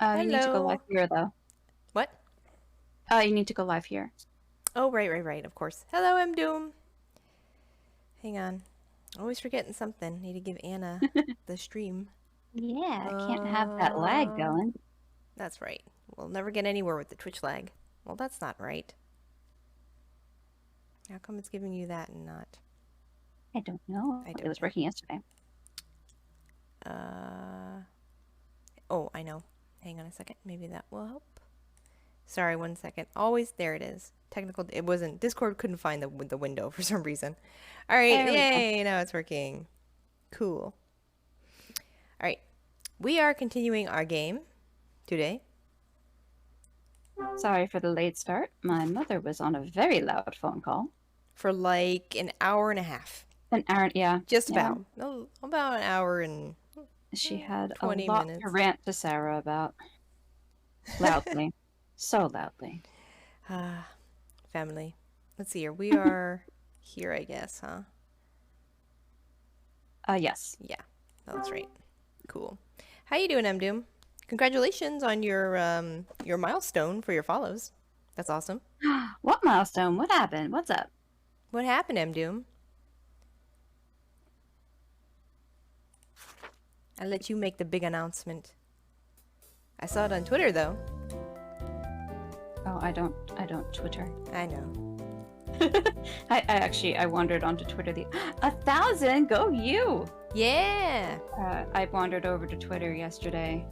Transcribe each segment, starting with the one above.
You need to go live Hello. here, though. What? You need to go live here. Oh, right, of course. Hello, I'm Doom. Hang on. Always forgetting something. Need to give Anna the stream. Yeah, I can't have that lag Uh, going. that's right. We'll never get anywhere with the Twitch lag. Well, that's not right. How come it's giving you that and not? I don't know. I It don't was working yesterday. know. Oh, I know. Hang on a second. Maybe that will help. Sorry, 1 second. Always, there it is. Technical, it wasn't, Discord couldn't find the window for some reason. All right, There we go. yay, now it's working. Cool. All right, we are continuing our game today. Sorry for the late start. My mother was on a very loud phone call. For like an hour and a half. An hour, yeah. Just Yeah. about. No, about an hour and She had a 20 lot minutes. to rant to Sarah about. Loudly. So loudly. Family. Let's see here. We are here, I guess, huh? Yes. Yeah, that's right. Cool. How you doing, Mdoom? Congratulations on your milestone for your follows. That's awesome. What milestone? What happened? What's up? What happened, Mdoom? I'll let you make the big announcement. I saw it on Twitter, though. Oh, I don't Twitter. I know. I wandered onto Twitter. 1,000, go you! Yeah. I wandered over to Twitter yesterday,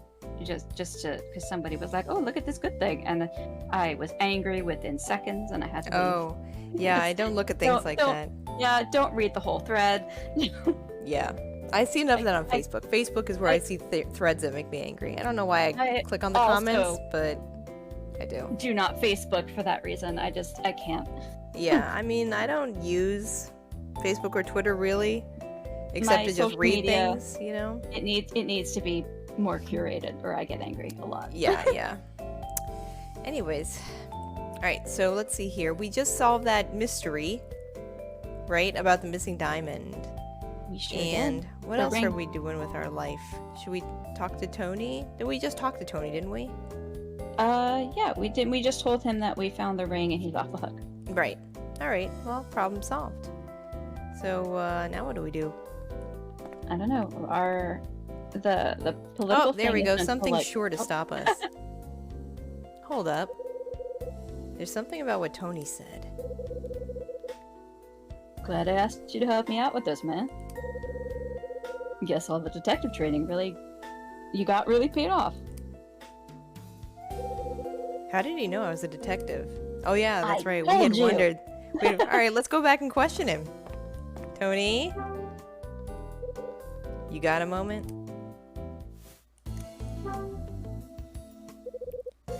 just to because somebody was like, "Oh, look at this good thing," and I was angry within seconds, and I had to leave. Oh, yeah. I don't look at things like that. Yeah, don't read the whole thread. Yeah. I see enough of that on Facebook. Facebook is where I see threads that make me angry. I don't know why I click on the comments, but I do. Do not Facebook for that reason. I can't. Yeah, I mean, I don't use Facebook or Twitter really, except My to just social read media, things, you know? It needs to be more curated, or I get angry a lot. Yeah, yeah. Anyways, all right, so let's see here. We just solved that mystery, right, about the missing diamond. We sure And did. what else are we doing with our life? Should we talk to Tony? Did we just talk to Tony, didn't we? Yeah, we did. We just told him that we found the ring and he's off the hook. Right. All right. Well, problem solved. So now what do we do? I don't know. The political. Oh, there we go. Something's like, sure to stop us. Hold up. There's something about what Tony said. Glad I asked you to help me out with this, man. Guess all the detective training you got really paid off. How did he know I was a detective? Oh yeah, that's right. We told had you. wondered. All right, let's go back and question him. Tony, you got a moment?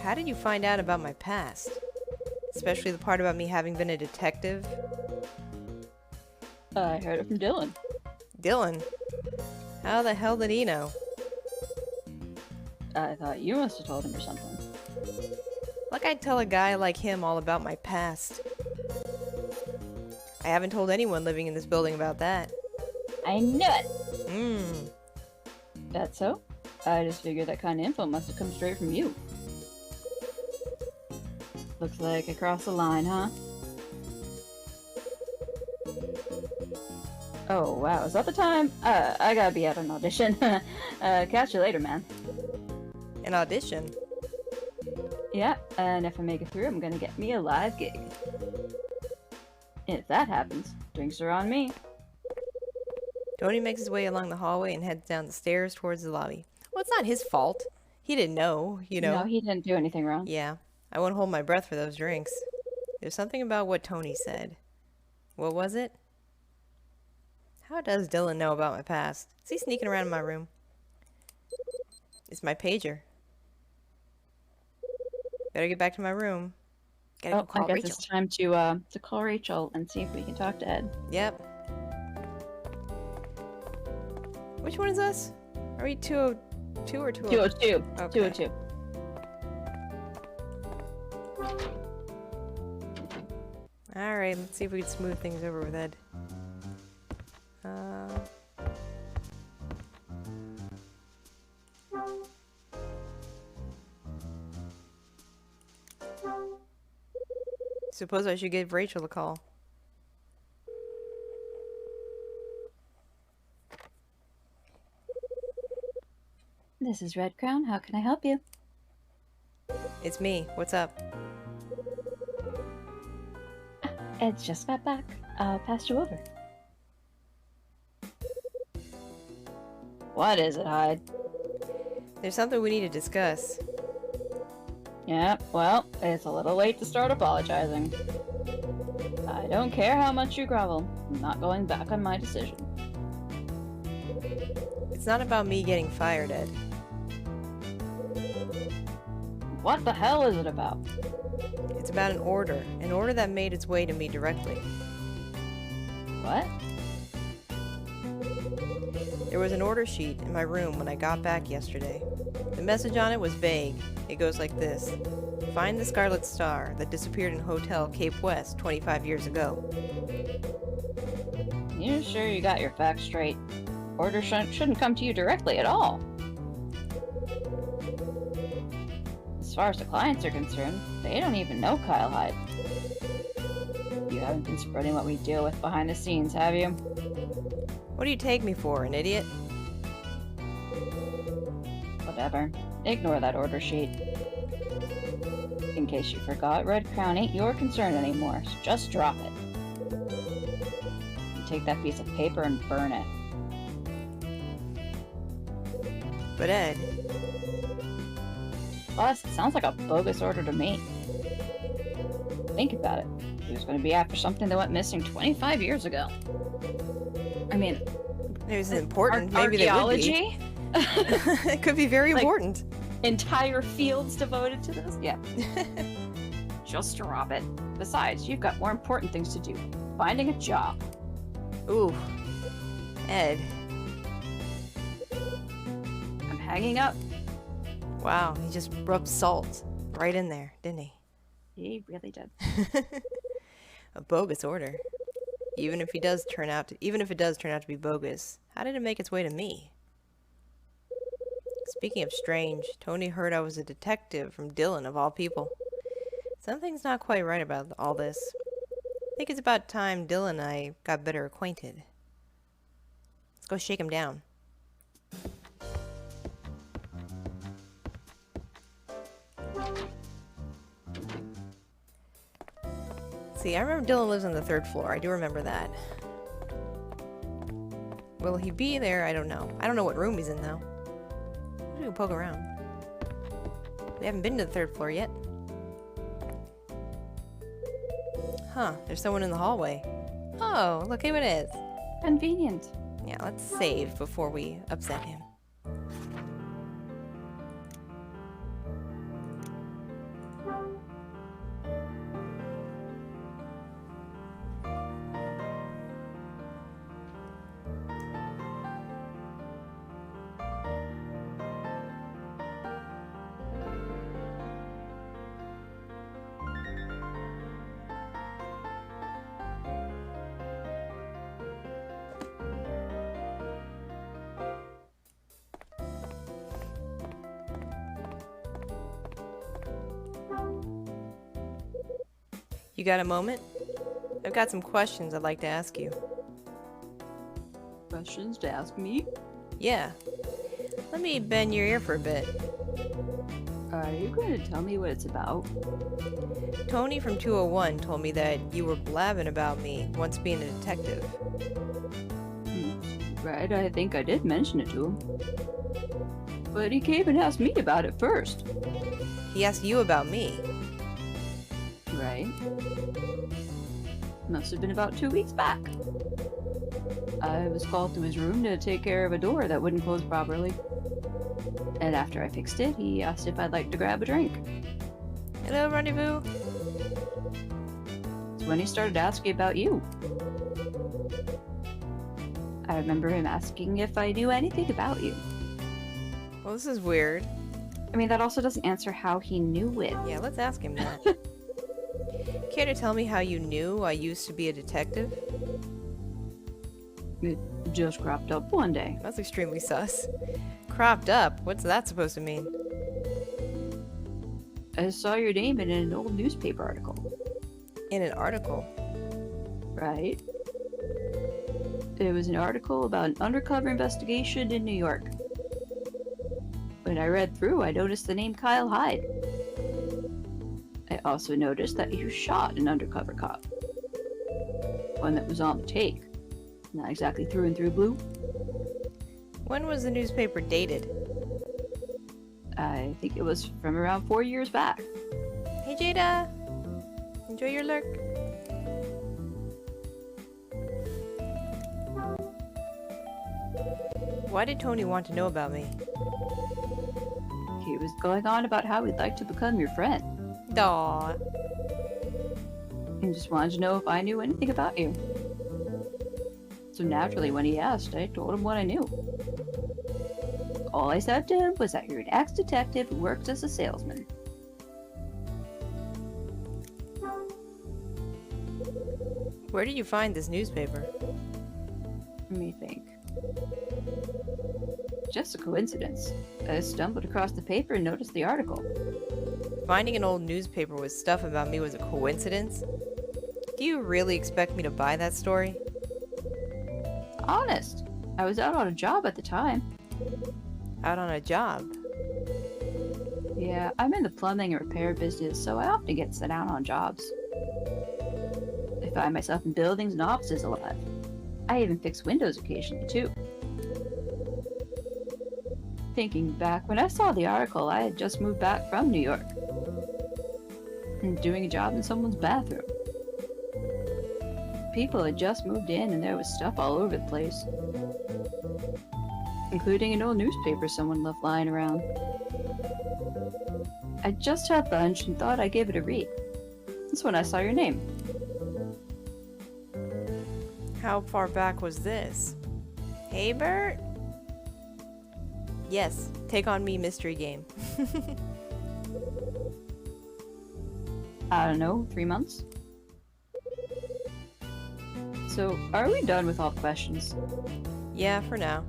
How did you find out about my past? Especially the part about me having been a detective? I heard it from Dylan. Dylan? How the hell did he know? I thought you must have told him or something. Like I'd tell a guy like him all about my past. I haven't told anyone living in this building about that. I knew it! Hmm. That's so? I just figured that kind of info must have come straight from you. Looks like I crossed the line, huh? Oh, wow. Is that the time? I gotta be at an audition. Catch you later, man. An audition? Yeah, and if I make it through, I'm gonna get me a live gig. If that happens, drinks are on me. Tony makes his way along the hallway and heads down the stairs towards the lobby. Well, it's not his fault. He didn't know, you know. No, he didn't do anything wrong. Yeah, I won't hold my breath for those drinks. There's something about what Tony said. What was it? How does Dylan know about my past? Is he sneaking around in my room? It's my pager. Better get back to my room. Gotta go call I guess Rachel. it's time to call Rachel and see if we can talk to Ed. Yep. Which one is us? Are we 202 or 202? 202. Okay. 202. Alright, let's see if we can smooth things over with Ed. Suppose I should give Rachel a call. This is Red Crown. How can I help you? It's me. What's up? Ed's just got back. I'll pass you over. What is it, Hyde? There's something we need to discuss. Yeah, well, it's a little late to start apologizing. I don't care how much you grovel. I'm not going back on my decision. It's not about me getting fired, Ed. What the hell is it about? It's about an order that made its way to me directly. What? There was an order sheet in my room when I got back yesterday. The message on it was vague. It goes like this. Find the Scarlet Star that disappeared in Hotel Cape West 25 years ago. You sure you got your facts straight? Order shouldn't come to you directly at all. As far as the clients are concerned, they don't even know Kyle Hyde. You haven't been spreading what we deal with behind the scenes, have you? What do you take me for, an idiot? Whatever. Ignore that order sheet. In case you forgot, Red Crown ain't your concern anymore, so just drop it. You take that piece of paper and burn it. But Ed... Plus, it sounds like a bogus order to me. Think about it. He was going to be after something that went missing 25 years ago. I mean... It was important. Maybe they would be. Archaeology? It could be very important. Entire fields devoted to this? Yeah. Just drop it. Besides, you've got more important things to do. Finding a job. Ooh. Ed. I'm hanging up. Wow, he just rubbed salt right in there, didn't he? He really did. A bogus order. Even if it does turn out to be bogus, how did it make its way to me? Speaking of strange, Tony heard I was a detective from Dylan of all people. Something's not quite right about all this. I think it's about time Dylan and I got better acquainted. Let's go shake him down. See, I remember Dylan lives on the 3rd floor. I do remember that. Will he be there? I don't know. I don't know what room he's in, though. We can poke around. We haven't been to the 3rd floor yet. Huh, there's someone in the hallway. Oh, look who it is. Convenient. Yeah, let's save before we upset him. You got a moment? I've got some questions I'd like to ask you. Questions to ask me? Yeah. Let me bend your ear for a bit. Are you going to tell me what it's about? Tony from 201 told me that you were blabbing about me once being a detective. Right, I think I did mention it to him. But he came and asked me about it first. He asked you about me. Right. Must have been about 2 weeks back. I was called to his room to take care of a door that wouldn't close properly. And after I fixed it, he asked if I'd like to grab a drink. Hello, Rendezvous. It's when he started asking about you. I remember him asking if I knew anything about you. Well, this is weird. I mean, that also doesn't answer how he knew it. Yeah, let's ask him that. Care to tell me how you knew I used to be a detective? It just cropped up one day. That's extremely sus. Cropped up? What's that supposed to mean? I saw your name in an old newspaper article. In an article? Right. It was an article about an undercover investigation in New York. When I read through, I noticed the name Kyle Hyde. I also noticed that you shot an undercover cop. One that was on the take. Not exactly through and through blue. When was the newspaper dated? I think it was from around 4 years back. Hey Jada! Enjoy your lurk. Why did Tony want to know about me? He was going on about how he'd like to become your friend. Aw. And just wanted to know if I knew anything about you. So naturally, when he asked, I told him what I knew. All I said to him was that you're an ex-detective who works as a salesman. Where did you find this newspaper? Let me think. Just a coincidence. I stumbled across the paper and noticed the article. Finding an old newspaper with stuff about me was a coincidence? Do you really expect me to buy that story? Honest. I was out on a job at the time. Out on a job? Yeah, I'm in the plumbing and repair business, so I often get sent out on jobs. I find myself in buildings and offices a lot. I even fix windows occasionally, too. Thinking back, when I saw the article, I had just moved back from New York. And doing a job in someone's bathroom. People had just moved in and there was stuff all over the place. Including an old newspaper someone left lying around. I just had lunch and thought I'd give it a read. That's when I saw your name. How far back was this? Hey, Bert? Yes, take on me mystery game. I don't know, 3 months? So, are we done with all the questions? Yeah, for now.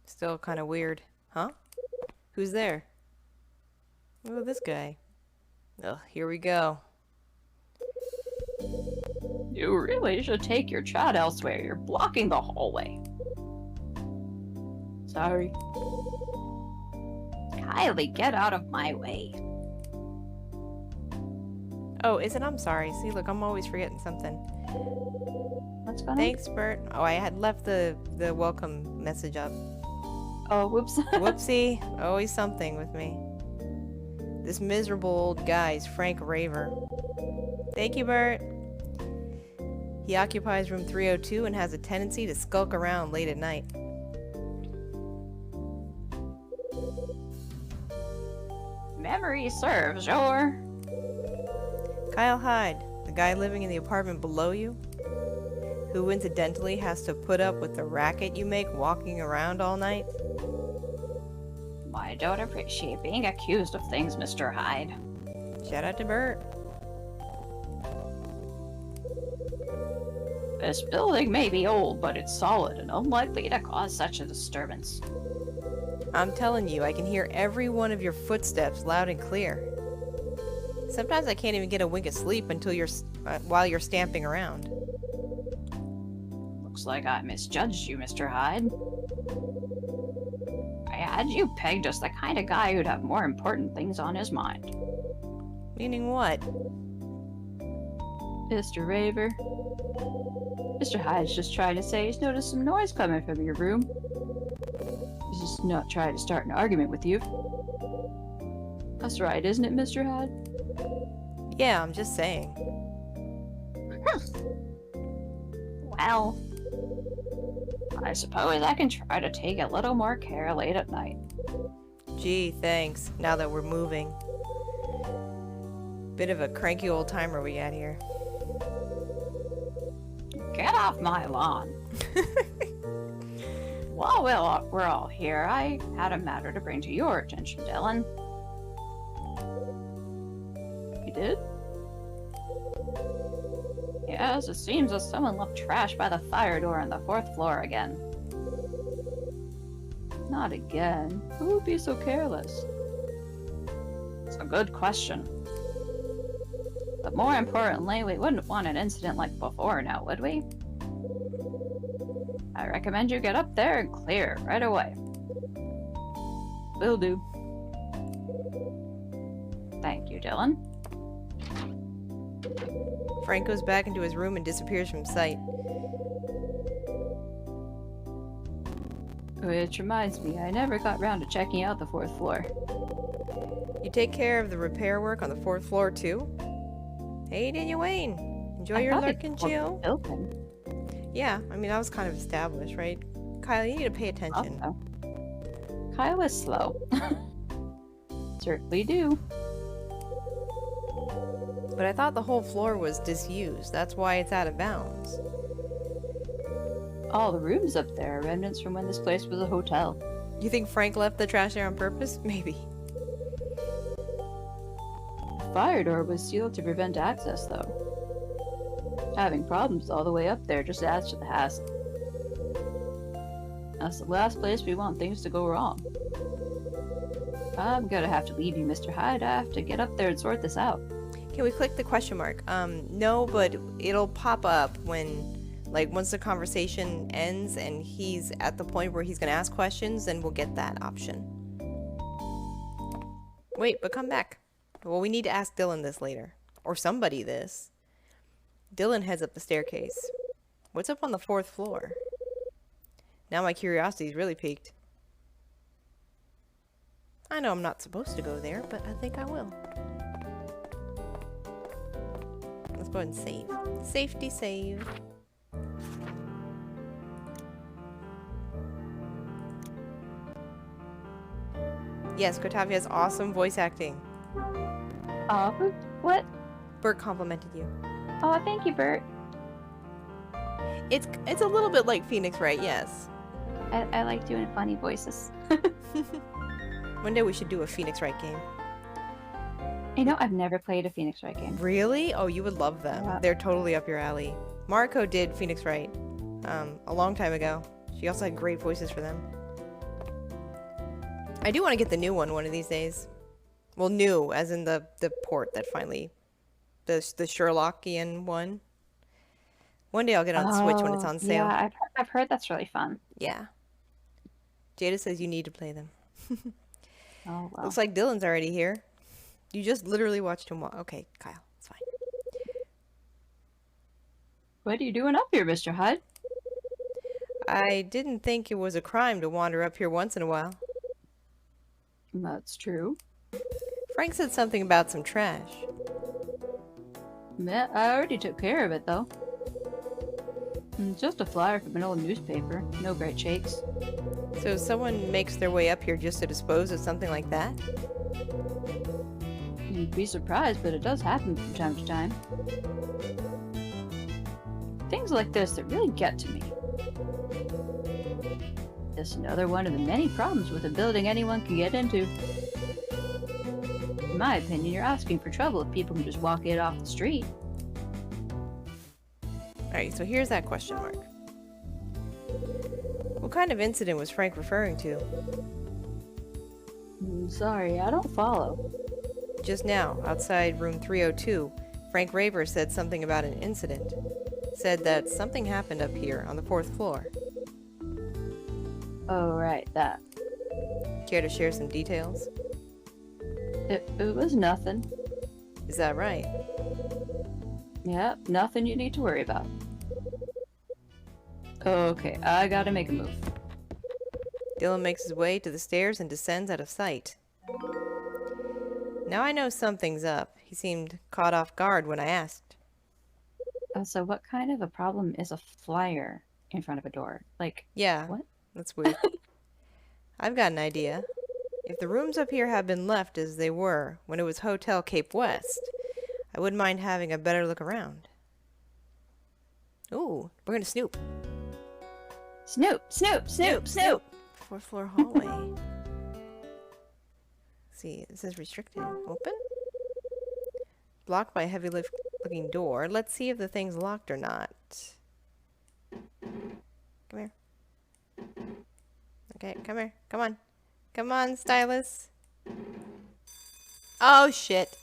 Still kind of weird. Huh? Who's there? Oh, this guy. Ugh, here we go. You really should take your chat elsewhere. You're blocking the hallway. Sorry. Kylie, get out of my way. Oh, is it? I'm sorry. See, look, I'm always forgetting something. What's going on? Thanks, Bert. Oh, I had left the welcome message up. Oh, whoops. Whoopsie. Always something with me. This miserable old guy is Frank Raver. Thank you, Bert. He occupies room 302 and has a tendency to skulk around late at night. Memory serves, your... Kyle Hyde, the guy living in the apartment below you, who incidentally has to put up with the racket you make walking around all night. I don't appreciate being accused of things, Mr. Hyde. Shout out to Bert. This building may be old, but it's solid and unlikely to cause such a disturbance. I'm telling you, I can hear every one of your footsteps loud and clear. Sometimes I can't even get a wink of sleep until while you're stamping around. Looks like I misjudged you, Mr. Hyde. I had you pegged as the kind of guy who'd have more important things on his mind. Meaning what? Mr. Raver. Mr. Hyde's just trying to say he's noticed some noise coming from your room. He's just not trying to start an argument with you. That's right, isn't it, Mr. Hyde? Yeah, I'm just saying. Well, I suppose I can try to take a little more care late at night. Gee, thanks, now that we're moving. Bit of a cranky old timer we got here. Get off my lawn. While we're all here, I had a matter to bring to your attention, Dylan. You did? Yes, it seems that someone left trash by the fire door on the 4th floor again. Not again. Who would be so careless? It's a good question. But more importantly, we wouldn't want an incident like before now, would we? I recommend you get up there and clear right away. Will do. Thank you, Dylan. Frank goes back into his room and disappears from sight. Which reminds me, I never got round to checking out the 4th floor. You take care of the repair work on the 4th floor too? Hey, Daniel Wayne. Enjoy your lurk and chill. Yeah, I mean, that was kind of established, right? Kyle, you need to pay attention. Also, Kyle is slow. Certainly do. But I thought the whole floor was disused. That's why it's out of bounds. All the rooms up there are remnants from when this place was a hotel. You think Frank left the trash there on purpose? Maybe. The fire door was sealed to prevent access, though. Having problems all the way up there just adds to the hassle. That's the last place we want things to go wrong. I'm gonna have to leave you, Mr. Hyde. I have to get up there and sort this out. Can we click the question mark? No, but it'll pop up when, like, once the conversation ends and he's at the point where he's gonna ask questions, then we'll get that option. Wait, but come back. Well, we need to ask Dylan this later. Or somebody this. Dylan heads up the staircase. What's up on the 4th floor? Now my curiosity's really piqued. I know I'm not supposed to go there, but I think I will. Let's go ahead and save. Safety save. Yes, Koutavi has awesome voice acting. What? Bert complimented you. Oh, thank you, Bert. It's a little bit like Phoenix Wright, yes. I like doing funny voices. One day we should do a Phoenix Wright game. You know, I've never played a Phoenix Wright game. Really? Oh, you would love them. Yeah. They're totally up your alley. Marco did Phoenix Wright a long time ago. She also had great voices for them. I do want to get the new one of these days. Well, new, as in the port that finally... The Sherlockian one. One day I'll get on Switch when it's on sale. Yeah, I've heard that's really fun. Yeah. Jada says you need to play them. Oh, well. Looks like Dylan's already here. You just literally watched him walk. Okay, Kyle, it's fine. What are you doing up here, Mr. Hyde? I didn't think it was a crime to wander up here once in a while. That's true. Frank said something about some trash. Yeah, I already took care of it, though. It's just a flyer from an old newspaper. No great shakes. So someone makes their way up here just to dispose of something like that? You'd be surprised, but it does happen from time to time. Things like this that really get to me. Just another one of the many problems with a building anyone can get into. In my opinion, you're asking for trouble if people can just walk it off the street. Alright, so here's that question mark. What kind of incident was Frank referring to? Sorry, I don't follow. Just now, outside room 302, Frank Raver said something about an incident. Said that something happened up here on the 4th floor. Oh, right, that. Care to share some details? It was nothing. Is that right? Yeah, nothing you need to worry about. Okay, I gotta make a move. Dylan makes his way to the stairs and descends out of sight. Now I know something's up. He seemed caught off guard when I asked. So what kind of a problem is a flyer in front of a door? Like, Yeah, what? That's weird. I've got an idea. If the rooms up here have been left as they were when it was Hotel Cape West, I wouldn't mind having a better look around. Ooh, we're gonna snoop. Snoop, snoop, snoop, snoop! 4th floor hallway. Let's see, it says restricted. Open? Blocked by a heavy looking door. Let's see if the thing's locked or not. Come here. Okay, come here. Come on. Come on, stylus. Oh, shit.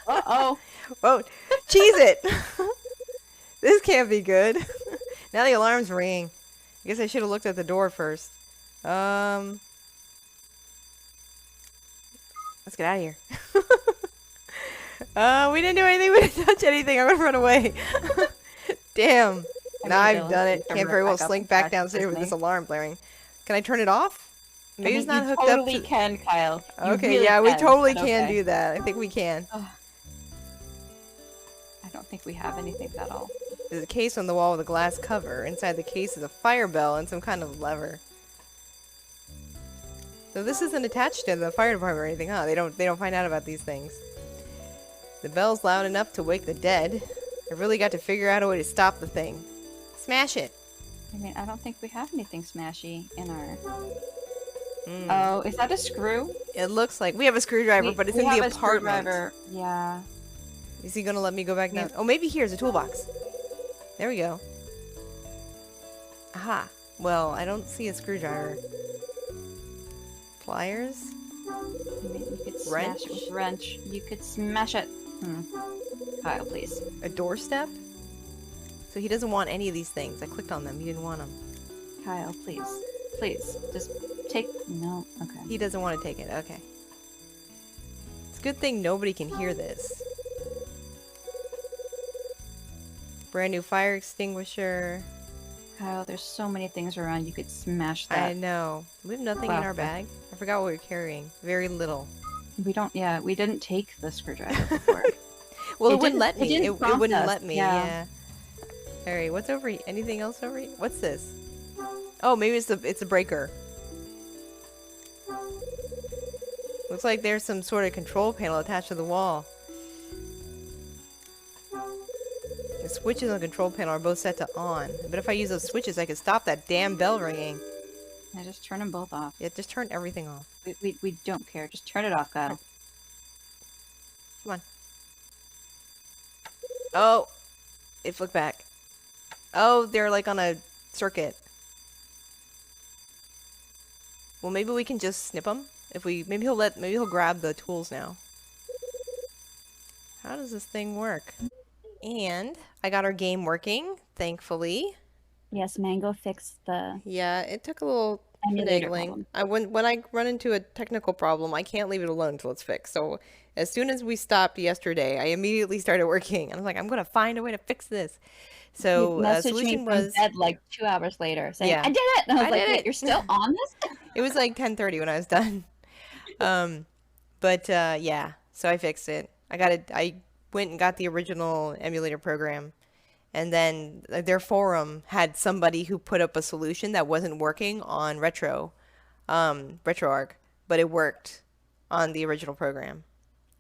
Uh-oh. Whoa, cheese it! This can't be good. Now the alarm's ringing. I guess I should have looked at the door first. Let's get out of here. We didn't do anything. We didn't touch anything. I'm gonna run away. Damn. Now I've done it. Can't very well slink back downstairs with this alarm blaring. Can I turn it off? Maybe it's not hooked up to... You totally can, Kyle. Okay, yeah, we totally can do that. I think we can. I don't think we have anything at all. There's a case on the wall with a glass cover. Inside the case is a fire bell and some kind of lever. So this isn't attached to the fire department or anything, huh? They don't find out about these things. The bell's loud enough to wake the dead. I really got to figure out a way to stop the thing. Smash it. I mean, I don't think we have anything smashy in our... Oh, is that a screw? It looks like we have a screwdriver, but it's in the apartment. Yeah. Is he gonna let me go back down? Oh, maybe here's a toolbox. There we go. Aha. Well, I don't see a screwdriver. Pliers? I mean, you could Wrench? smash it with a wrench. You could smash it. Kyle, please. A doorstep? So he doesn't want any of these things. I clicked on them. He didn't want them. Kyle, please. Please. Just take... No. Okay. He doesn't want to take it. Okay. It's a good thing nobody can hear this. Brand new fire extinguisher. Kyle, there's so many things around. You could smash that. I know. We have nothing in our bag. I forgot what we were carrying. Very little. We don't... Yeah, we didn't take the screwdriver before. Well, it wouldn't let me. It wouldn't us. let me. Yeah. Alright, what's over here? Anything else over here? What's this? Oh, maybe it's a breaker. Looks like there's some sort of control panel attached to the wall. The switches on the control panel are both set to on. But if I use those switches, I can stop that damn bell ringing. Yeah, just turn them both off. Yeah, just turn everything off. We don't care. Just turn it off, Kyle. Come on. Oh! It flicked back. Oh, they're like on a circuit. Well, maybe we can just snip them. If we, maybe he'll grab the tools now. How does this thing work? And I got our game working, thankfully. Yes, Mango fixed the... Yeah, it took a little emulator finagling. When I run into a technical problem, I can't leave it alone until it's fixed. So as soon as we stopped yesterday, I immediately started working. And I was like, I'm gonna find a way to fix this. So solution was bed like 2 hours later saying, yeah, I did it! And I was like, did wait, it. you're still on this? It was like 10:30 when I was done. Yeah, so I fixed it. I went and got the original emulator program, and then their forum had somebody who put up a solution that wasn't working on RetroArch, but it worked on the original program,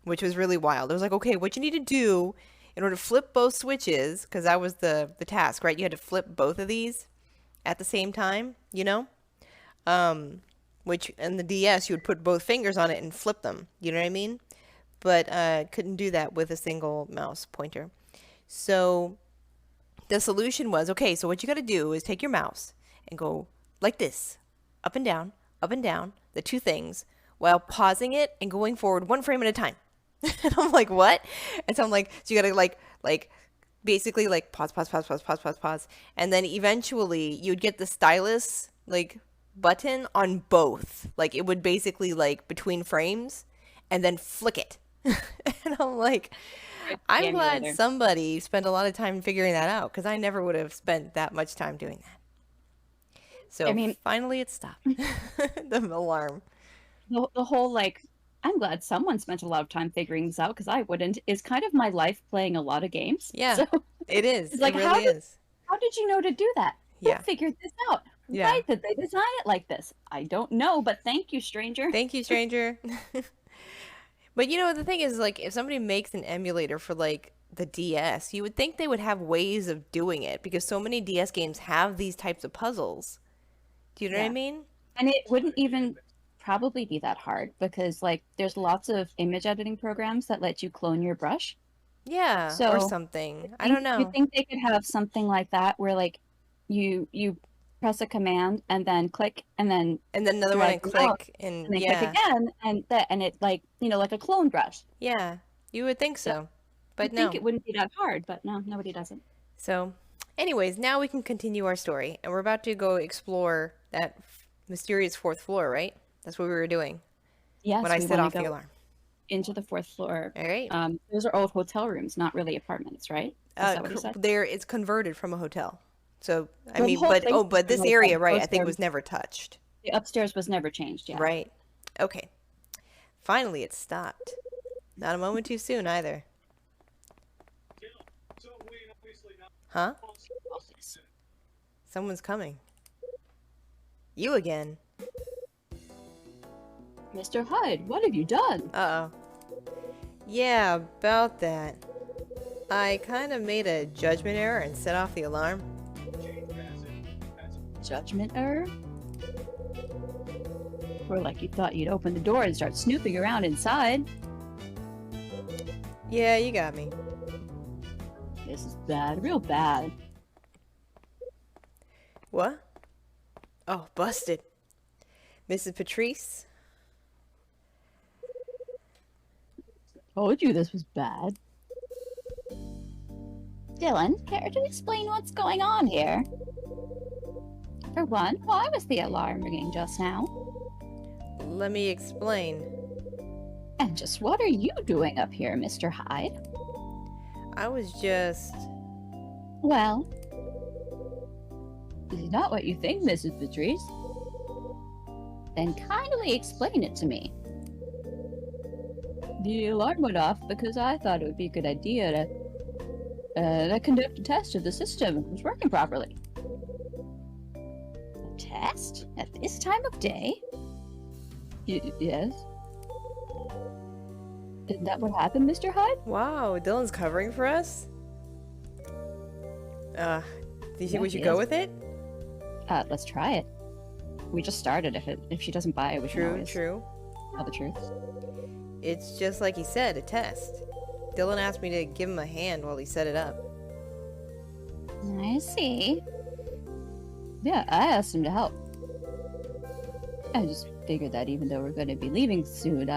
which was really wild. It was like, okay, what you need to do in order to flip both switches, because that was the task, right? You had to flip both of these at the same time, you know? Which in the DS you would put both fingers on it and flip them, you know what I mean? But couldn't do that with a single mouse pointer. So the solution was, okay, so what you got to do is take your mouse and go like this, up and down, the two things, while pausing it and going forward one frame at a time. And I'm like, what? And so I'm like, so you got to like basically like pause. And then eventually you'd get the stylus like button on both. Like it would basically like between frames and then flick it. And I'm like, I'm glad somebody spent a lot of time figuring that out, because I never would have spent that much time doing that. So I mean, finally it stopped. The alarm. The whole like, I'm glad someone spent a lot of time figuring this out, because I wouldn't, is kind of my life playing a lot of games. Yeah, so, it is. It's like, it really is. How did you know to do that? Yeah. Who figured this out? Yeah. Why did they design it like this? I don't know, but thank you, stranger. Thank you, stranger. But you know, the thing is, like, if somebody makes an emulator for, like, the DS, you would think they would have ways of doing it, because so many DS games have these types of puzzles. Do you know what I mean? And it wouldn't even probably be that hard, because, like, there's lots of image editing programs that let you clone your brush. Yeah, so, or something. I don't know. You think they could have something like that, where, like, you press a command and then click and then another one and click and then click again and it like, you know, like a clone brush. Yeah. You would think Yeah, so, but you'd think no. it wouldn't be that hard, but no, nobody does it. So, anyways, now we can continue our story, and we're about to go explore that mysterious fourth floor, right? That's what we were doing when Yes, I we set want to off the go alarm. into the fourth floor. All right. Those are old hotel rooms, not really apartments, right? Is that what you said? There, it's converted from a hotel. So, I So the mean, whole but place oh, is but a this hotel. area, right? I Those think are, was never touched. the upstairs was never changed. Yeah. Right. Okay. Finally, it stopped. Not a moment too soon either. Huh? Someone's coming. You again. Mr. Hyde, what have you done? Uh-oh. Yeah, about that. I kind of made a judgment error and set off the alarm. Judgment error? Or like you thought you'd open the door and start snooping around inside. Yeah, you got me. This is bad, real bad. What? Oh, busted. Mrs. Patrice? Told you this was bad. Dylan, care to explain what's going on here? For one, why was the alarm ringing just now? Let me explain. And just what are you doing up here, Mr. Hyde? I was just... Well, this is not what you think, Mrs. Patrice. Then kindly explain it to me. The alarm went off because I thought it would be a good idea to conduct a test of the system if it was working properly. A test? At this time of day? Yes. Isn't that what happened, Mr. Hyde? Wow, Dylan's covering for us? Do you think we should go with it? Let's try it. We just started. If she doesn't buy it, we can always True. tell the truth. It's just like he said, a test. Dylan asked me to give him a hand while he set it up. I see. Yeah, I asked him to help. I just figured that even though we're going to be leaving soon,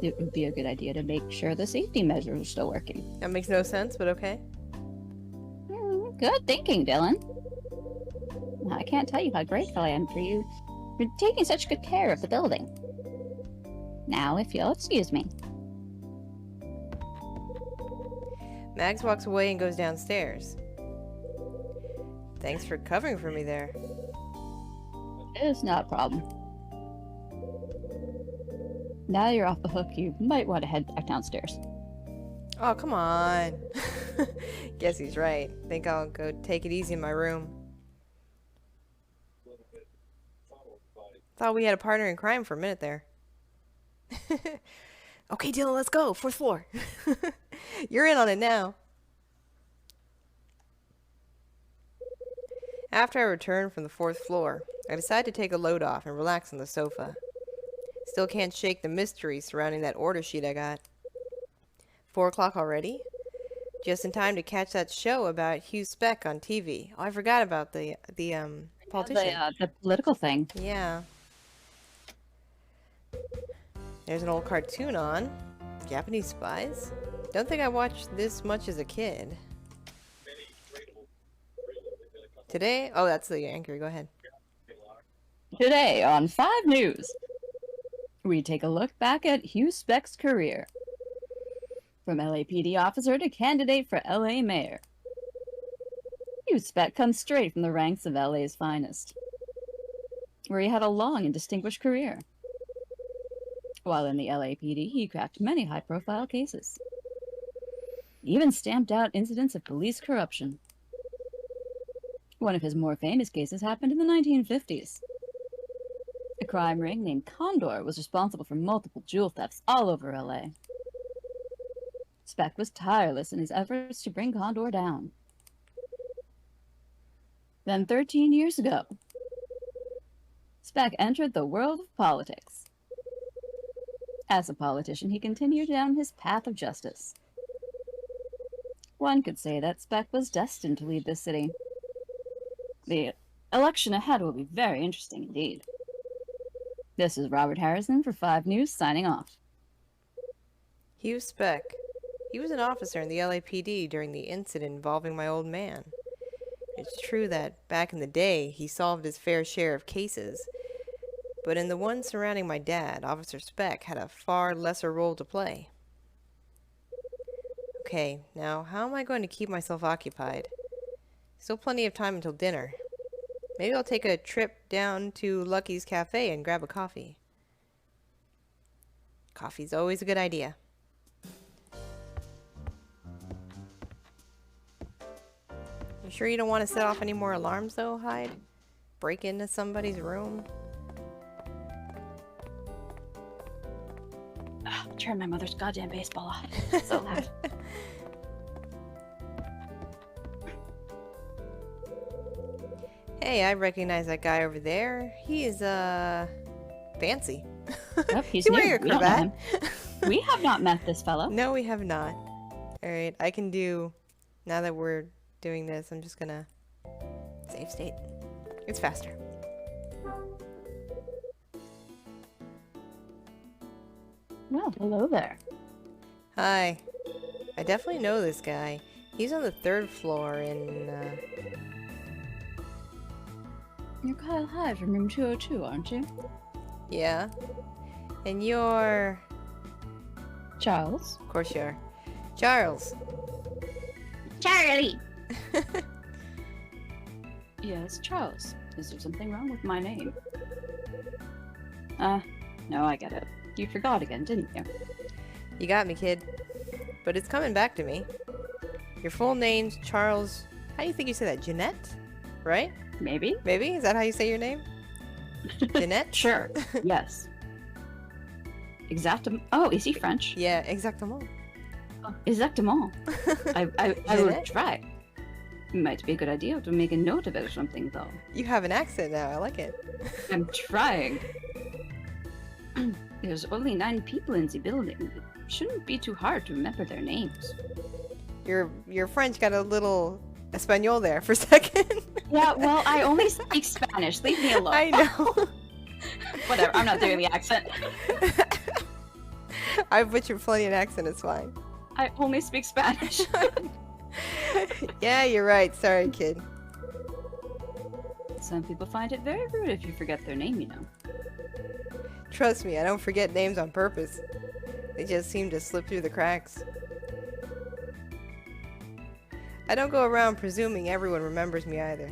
it would be a good idea to make sure the safety measures are still working. That makes no sense, but okay. Good thinking, Dylan. I can't tell you how grateful I am for you for taking such good care of the building. Now, if you'll excuse me. Max walks away and goes downstairs. Thanks for covering for me there. It's not a problem. Now you're off the hook, you might want to head back downstairs. Oh, come on. Guess he's right. Think I'll go take it easy in my room. Thought we had a partner in crime for a minute there. Okay, Dylan, let's go. Fourth floor. You're in on it now. After I returned from the fourth floor, I decided to take a load off and relax on the sofa. Still can't shake the mystery surrounding that order sheet I got. 4 o'clock already? Just in time to catch that show about Hugh Speck on TV. Oh, I forgot about the politician. The political thing. Yeah. There's an old cartoon on. Japanese spies? Don't think I watched this much as a kid. Today? Oh, that's the anchor. Go ahead. Today on 5 News, we take a look back at Hugh Speck's career. From LAPD officer to candidate for LA mayor. Hugh Speck comes straight from the ranks of LA's finest, where he had a long and distinguished career. While in the LAPD, he cracked many high-profile cases. He even stamped out incidents of police corruption. One of his more famous cases happened in the 1950s. A crime ring named Condor was responsible for multiple jewel thefts all over LA. Speck was tireless in his efforts to bring Condor down. Then 13 years ago, Speck entered the world of politics. As a politician, he continued down his path of justice. One could say that Speck was destined to lead this city. The election ahead will be very interesting indeed. This is Robert Harrison for 5 News signing off. Hugh Speck. He was an officer in the LAPD during the incident involving my old man. It's true that back in the day, he solved his fair share of cases, but in the one surrounding my dad, Officer Speck had a far lesser role to play. Okay, now how am I going to keep myself occupied? Still plenty of time until dinner. Maybe I'll take a trip down to Lucky's Cafe and grab a coffee. Coffee's always a good idea. You sure you don't want to set off any more alarms though, Hyde? Break into somebody's room? Turn my mother's goddamn baseball off. It's so loud. Hey, I recognize that guy over there. He is, fancy. Yep, he's You new. wear your We don't know cravat? him. We have not met this fellow. No, we have not. Alright, I can do... Now that we're doing this, I'm just gonna... Save state. It's faster. Well, hello there. Hi. I definitely know this guy. He's on the 3rd floor in, You're Kyle Hyde from room 202, aren't you? Yeah. And you're... Charles. Of course you are. Charles. Charlie! Yes, Charles. Is there something wrong with my name? No, I get it. You forgot again, didn't you? You got me, kid. But it's coming back to me. Your full name's Charles... How do you think you say that? Jeanette? Right? Maybe? Maybe? Is that how you say your name? Jeanette? Sure. Yes. Exactement. Oh, is he French? Yeah, exactement. Oh, exactement. I will Jeanette? try. Might be a good idea to make a note of it or something, though. You have an accent now. I like it. I'm trying. There's only 9 people in the building. It shouldn't be too hard to remember their names. Your French got a little Espanol there for a second. Yeah, well, I only speak Spanish. Leave me alone. I know. Whatever, I'm not doing the accent. I butchered plenty an accent. It's fine. I only speak Spanish. Yeah, you're right. Sorry, kid. Some people find it very rude if you forget their name, you know. Trust me, I don't forget names on purpose. They just seem to slip through the cracks. I don't go around presuming everyone remembers me either.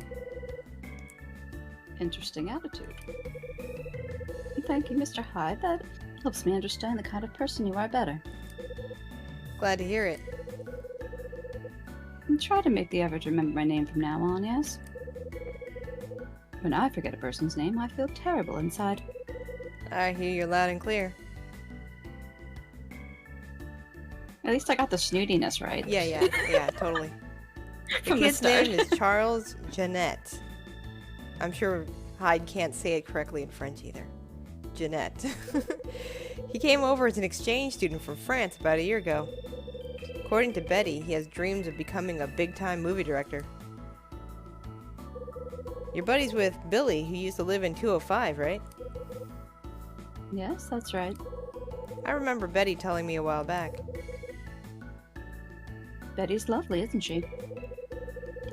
Interesting attitude. Thank you, Mr. Hyde. That helps me understand the kind of person you are better. Glad to hear it. And try to make the effort to remember my name from now on, yes? When I forget a person's name, I feel terrible inside. I hear you loud and clear. At least I got the snootiness right. Yeah, totally. The From the kid's start. name is Charles Jeanette. I'm sure Hyde can't say it correctly in French either. Jeanette. He came over as an exchange student from France about a year ago. According to Betty, he has dreams of becoming a big-time movie director. Your buddy's with Billy, who used to live in 205, right? Yes, that's right. I remember Betty telling me a while back. Betty's lovely, isn't she?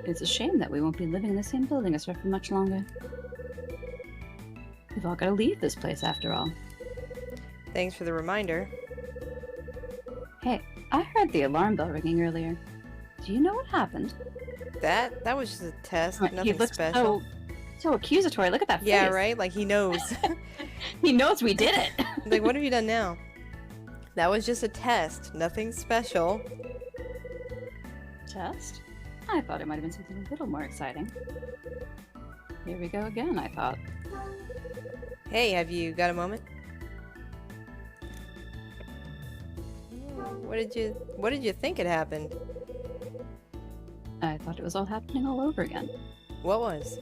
It's a shame that we won't be living in the same building as her for much longer. We've all got to leave this place after all. Thanks for the reminder. Hey, I heard the alarm bell ringing earlier. Do you know what happened? That was just a test, He nothing looks special. so accusatory. Look at that face. Yeah, right? Like he knows. He knows we did it. Like, what have you done now? That was just a test, nothing special. Test? I thought it might have been something a little more exciting. Here we go again, I thought. Hey, have you got a moment? What did you think had happened? I thought it was all happening all over again. What was?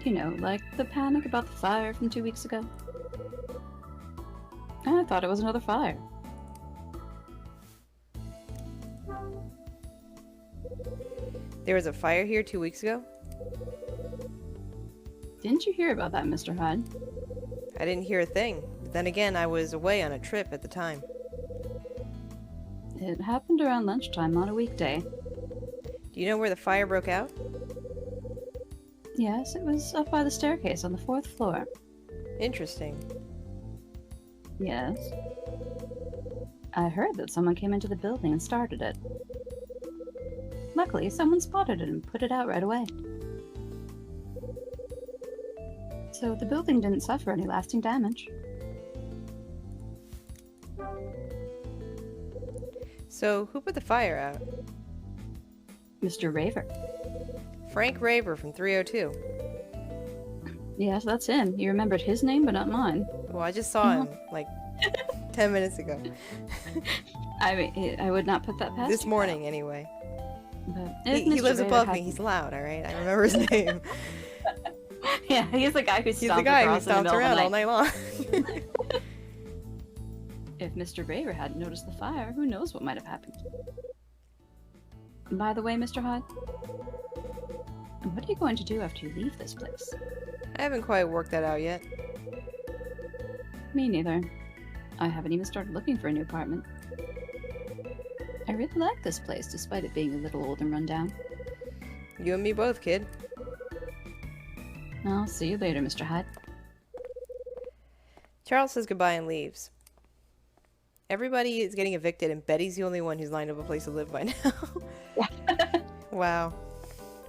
You know, like the panic about the fire from 2 weeks ago. I thought it was another fire. There was a fire here 2 weeks ago? Didn't you hear about that, Mr. Hyde? I didn't hear a thing. But then again, I was away on a trip at the time. It happened around lunchtime on a weekday. Do you know where the fire broke out? Yes, it was up by the staircase on the 4th floor. Interesting. Yes. I heard that someone came into the building and started it. Luckily, someone spotted it and put it out right away. So the building didn't suffer any lasting damage. So, who put the fire out? Mr. Raver. Frank Raver from 302. Yes, that's him. You remembered his name, but not mine. Well, I just saw him, like, 10 minutes ago. I mean, I would not put that past This you, morning, anyway. But if He Mr. lives Raver above had- me. He's loud, alright? I remember his name. Yeah, he's the guy who He's the guy who stomps around all night long. If Mr. Raver hadn't noticed the fire, who knows what might have happened. By the way, Mr. Hyde, what are you going to do after you leave this place? I haven't quite worked that out yet. Me neither. I haven't even started looking for a new apartment. I really like this place, despite it being a little old and run down. You and me both, kid. I'll see you later, Mr. Hyde. Charles says goodbye and leaves. Everybody is getting evicted, and Betty's the only one who's lined up a place to live by now. Wow.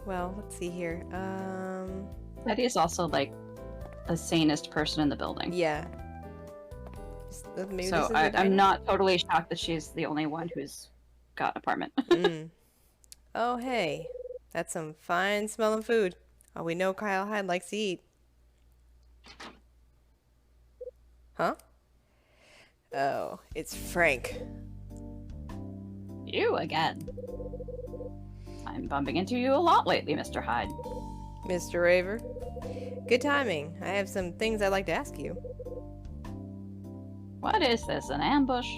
Well, let's see here. Betty is also, like, the sanest person in the building. Yeah. Maybe So this is I'm not totally shocked that she's the only one who's got an apartment. Oh, hey. That's some fine smelling food. Oh, we know Kyle Hyde likes to eat. Huh? Oh, it's Frank. You again. I'm bumping into you a lot lately, Mr. Hyde. Mr. Raver. Good timing. I have some things I'd like to ask you. What is this, an ambush?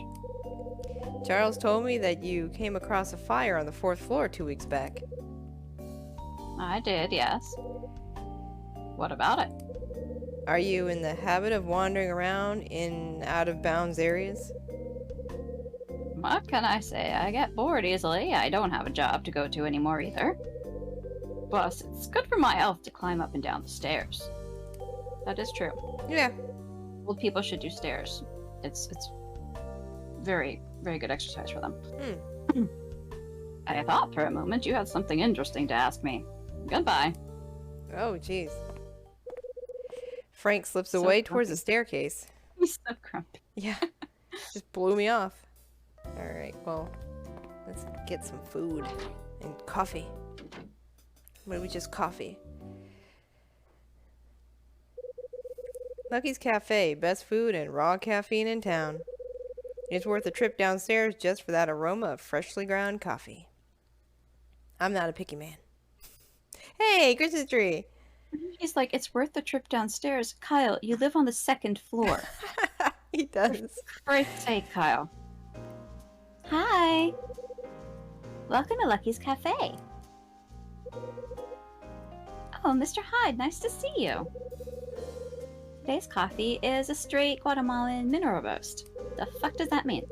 Charles told me that you came across a fire on the 4th floor 2 weeks back. I did, yes. What about it? Are you in the habit of wandering around in out-of-bounds areas? What can I say? I get bored easily. I don't have a job to go to anymore either. Plus, it's good for my health to climb up and down the stairs. That is true. Yeah. Old people should do stairs. It's very, very good exercise for them. I thought for a moment you had something interesting to ask me. Goodbye. Oh, jeez. Frank slips So away towards grumpy. the staircase. He's so grumpy. Yeah. Just blew me off. Alright, well, let's get some food and coffee. Maybe just coffee. Lucky's Cafe, best food and raw caffeine in town. It's worth a trip downstairs just for that aroma of freshly ground coffee. I'm not a picky man. Hey, Christmas tree! He's like, it's worth the trip downstairs. Kyle, you live on the 2nd floor. He does. For Christ's sake, Kyle. Hi. Welcome to Lucky's Cafe. Oh, Mr. Hyde, nice to see you. Today's coffee is a straight Guatemalan mineral roast. The fuck does that mean?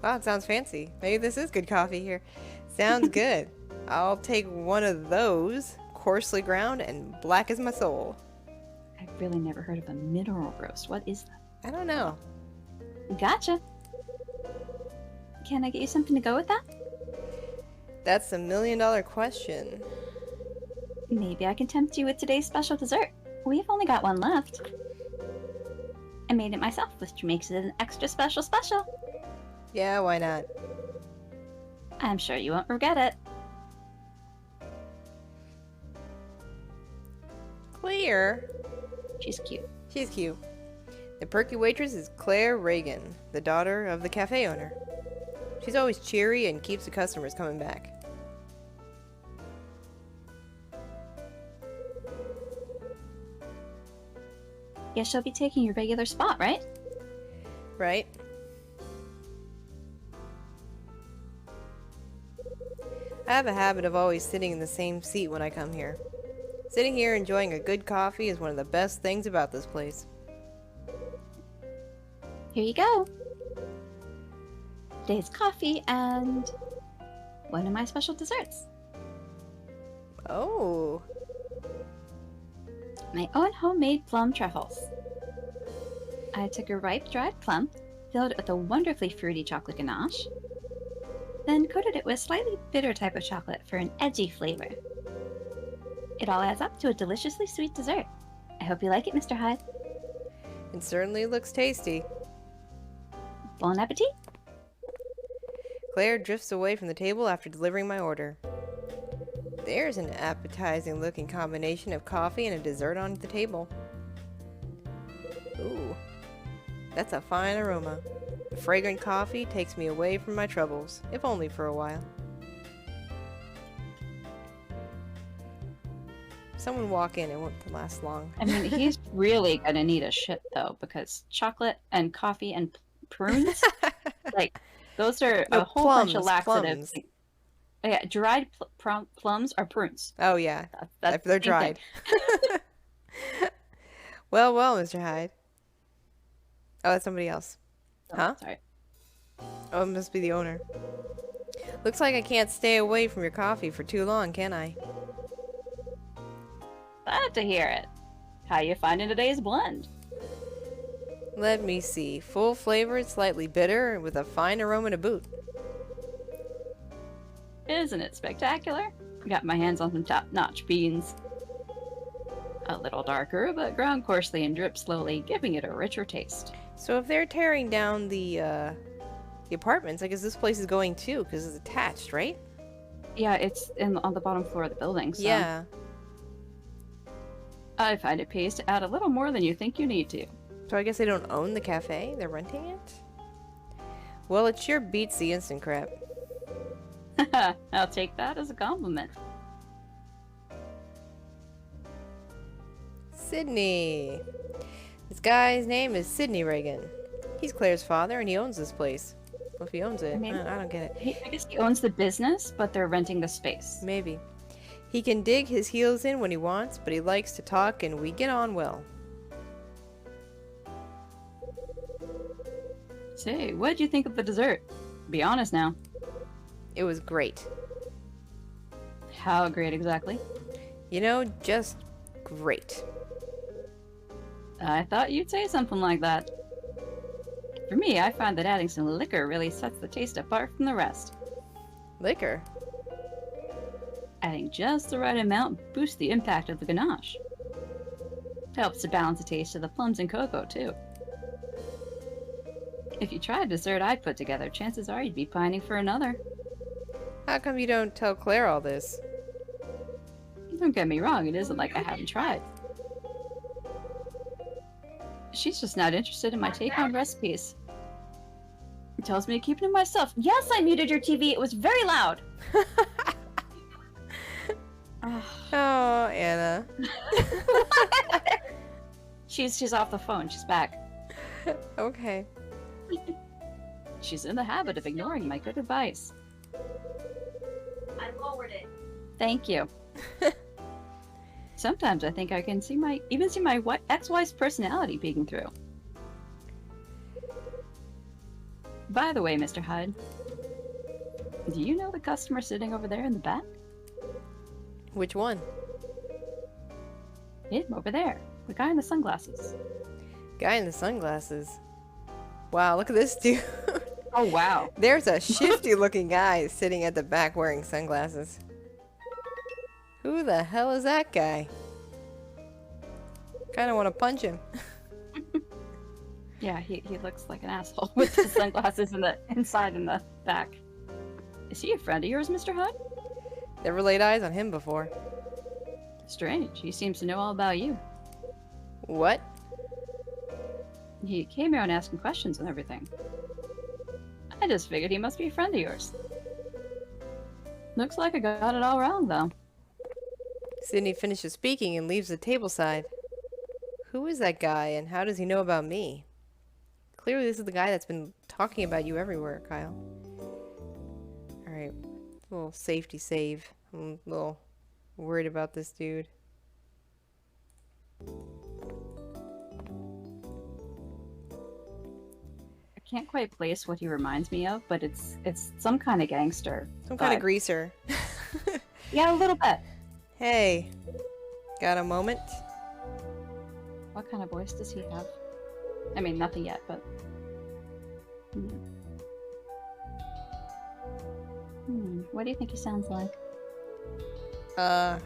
Wow, it sounds fancy. Maybe this is good coffee here. Sounds good. I'll take one of those, coarsely ground and black as my soul. I've really never heard of a mineral roast. What is that? I don't know. Gotcha. Can I get you something to go with that? That's a $1,000,000 question. Maybe I can tempt you with today's special dessert. We've only got one left. I made it myself, which makes it an extra special. Yeah, why not? I'm sure you won't regret it. Claire. She's cute. She's cute. The perky waitress is Claire Reagan, the daughter of the cafe owner. She's always cheery and keeps the customers coming back. Guess she'll be taking your regular spot, right? Right? I have a habit of always sitting in the same seat when I come here. Sitting here enjoying a good coffee is one of the best things about this place. Here you go. Today's coffee and one of my special desserts. Oh. My own homemade plum truffles. I took a ripe dried plum, filled it with a wonderfully fruity chocolate ganache, then coated it with slightly bitter type of chocolate for an edgy flavor. It all adds up to a deliciously sweet dessert. I hope you like it, Mr. Hyde. It certainly looks tasty. Bon appetit! Claire drifts away from the table after delivering my order. There's an appetizing looking combination of coffee and a dessert on the table. Ooh, that's a fine aroma. The fragrant coffee takes me away from my troubles, if only for a while. Someone walk in, it won't last long. I mean, he's really gonna need a shit though, because chocolate and coffee and prunes, like, those are No, a whole bunch of plums. laxatives. Yeah, dried plums are prunes. Oh yeah, That's they're the same dried. thing. Well, Mr. Hyde. Oh, that's somebody else. Oh, Huh? sorry. Oh, it must be the owner. Looks like I can't stay away from your coffee for too long, can I? Glad to hear it. How you finding today's blend? Let me see. Full flavored, slightly bitter, with a fine aroma to boot. Isn't it spectacular? Got my hands on some top-notch beans. A little darker, but ground coarsely and drip slowly, giving it a richer taste. So if they're tearing down the apartments, I guess this place is going too, because it's attached, right? Yeah, it's on the bottom floor of the building, so... Yeah. I find it pays to add a little more than you think you need to. So I guess they don't own the cafe? They're renting it? Well, it sure beats the instant crap. I'll take that as a compliment. Sydney. This guy's name is Sidney Reagan. He's Claire's father, and he owns this place. Well, if he owns it, I mean- I don't get it. I guess he owns the business, but they're renting the space. Maybe. He can dig his heels in when he wants, but he likes to talk, and we get on well. Say, what'd you think of the dessert? Be honest now. It was great. How great exactly? You know, just great. I thought you'd say something like that. For me, I find that adding some liquor really sets the taste apart from the rest. Liquor? Adding just the right amount boosts the impact of the ganache. Helps to balance the taste of the plums and cocoa, too. If you tried a dessert I put together, chances are you'd be pining for another. How come you don't tell Claire all this? Don't get me wrong, it isn't like I haven't tried. She's just not interested in my take on recipes. Tells me to keep it to myself. Yes, I muted your TV. It was very loud. Oh, Anna. She's off the phone. She's back. Okay. She's in the habit of ignoring my good advice. I lowered it. Thank you. Sometimes I think I can see my ex-wife's personality peeking through. By the way, Mr. Hyde, do you know the customer sitting over there in the back? Which one? Him over there, the guy in the sunglasses. Guy in the sunglasses. Wow, look at this dude. Oh wow. There's a shifty looking guy sitting at the back wearing sunglasses. Who the hell is that guy? Kinda wanna punch him. Yeah, he looks like an asshole with the sunglasses in the inside and the back. Is he a friend of yours, Mr. Hyde? Never laid eyes on him before. Strange. He seems to know all about you. What? He came around asking questions and everything. I just figured he must be a friend of yours. Looks like I got it all wrong, though. Sydney finishes speaking and leaves the table side. Who is that guy and how does he know about me? Clearly this is the guy that's been talking about you everywhere, Kyle. Alright, a little safety save. I'm a little worried about this dude. can't quite place what he reminds me of, but it's some kind of gangster. Some kind of vibe. greaser. Yeah, a little bit. Hey, got a moment? What kind of voice does he have? I mean, nothing yet, but. What do you think he sounds like? I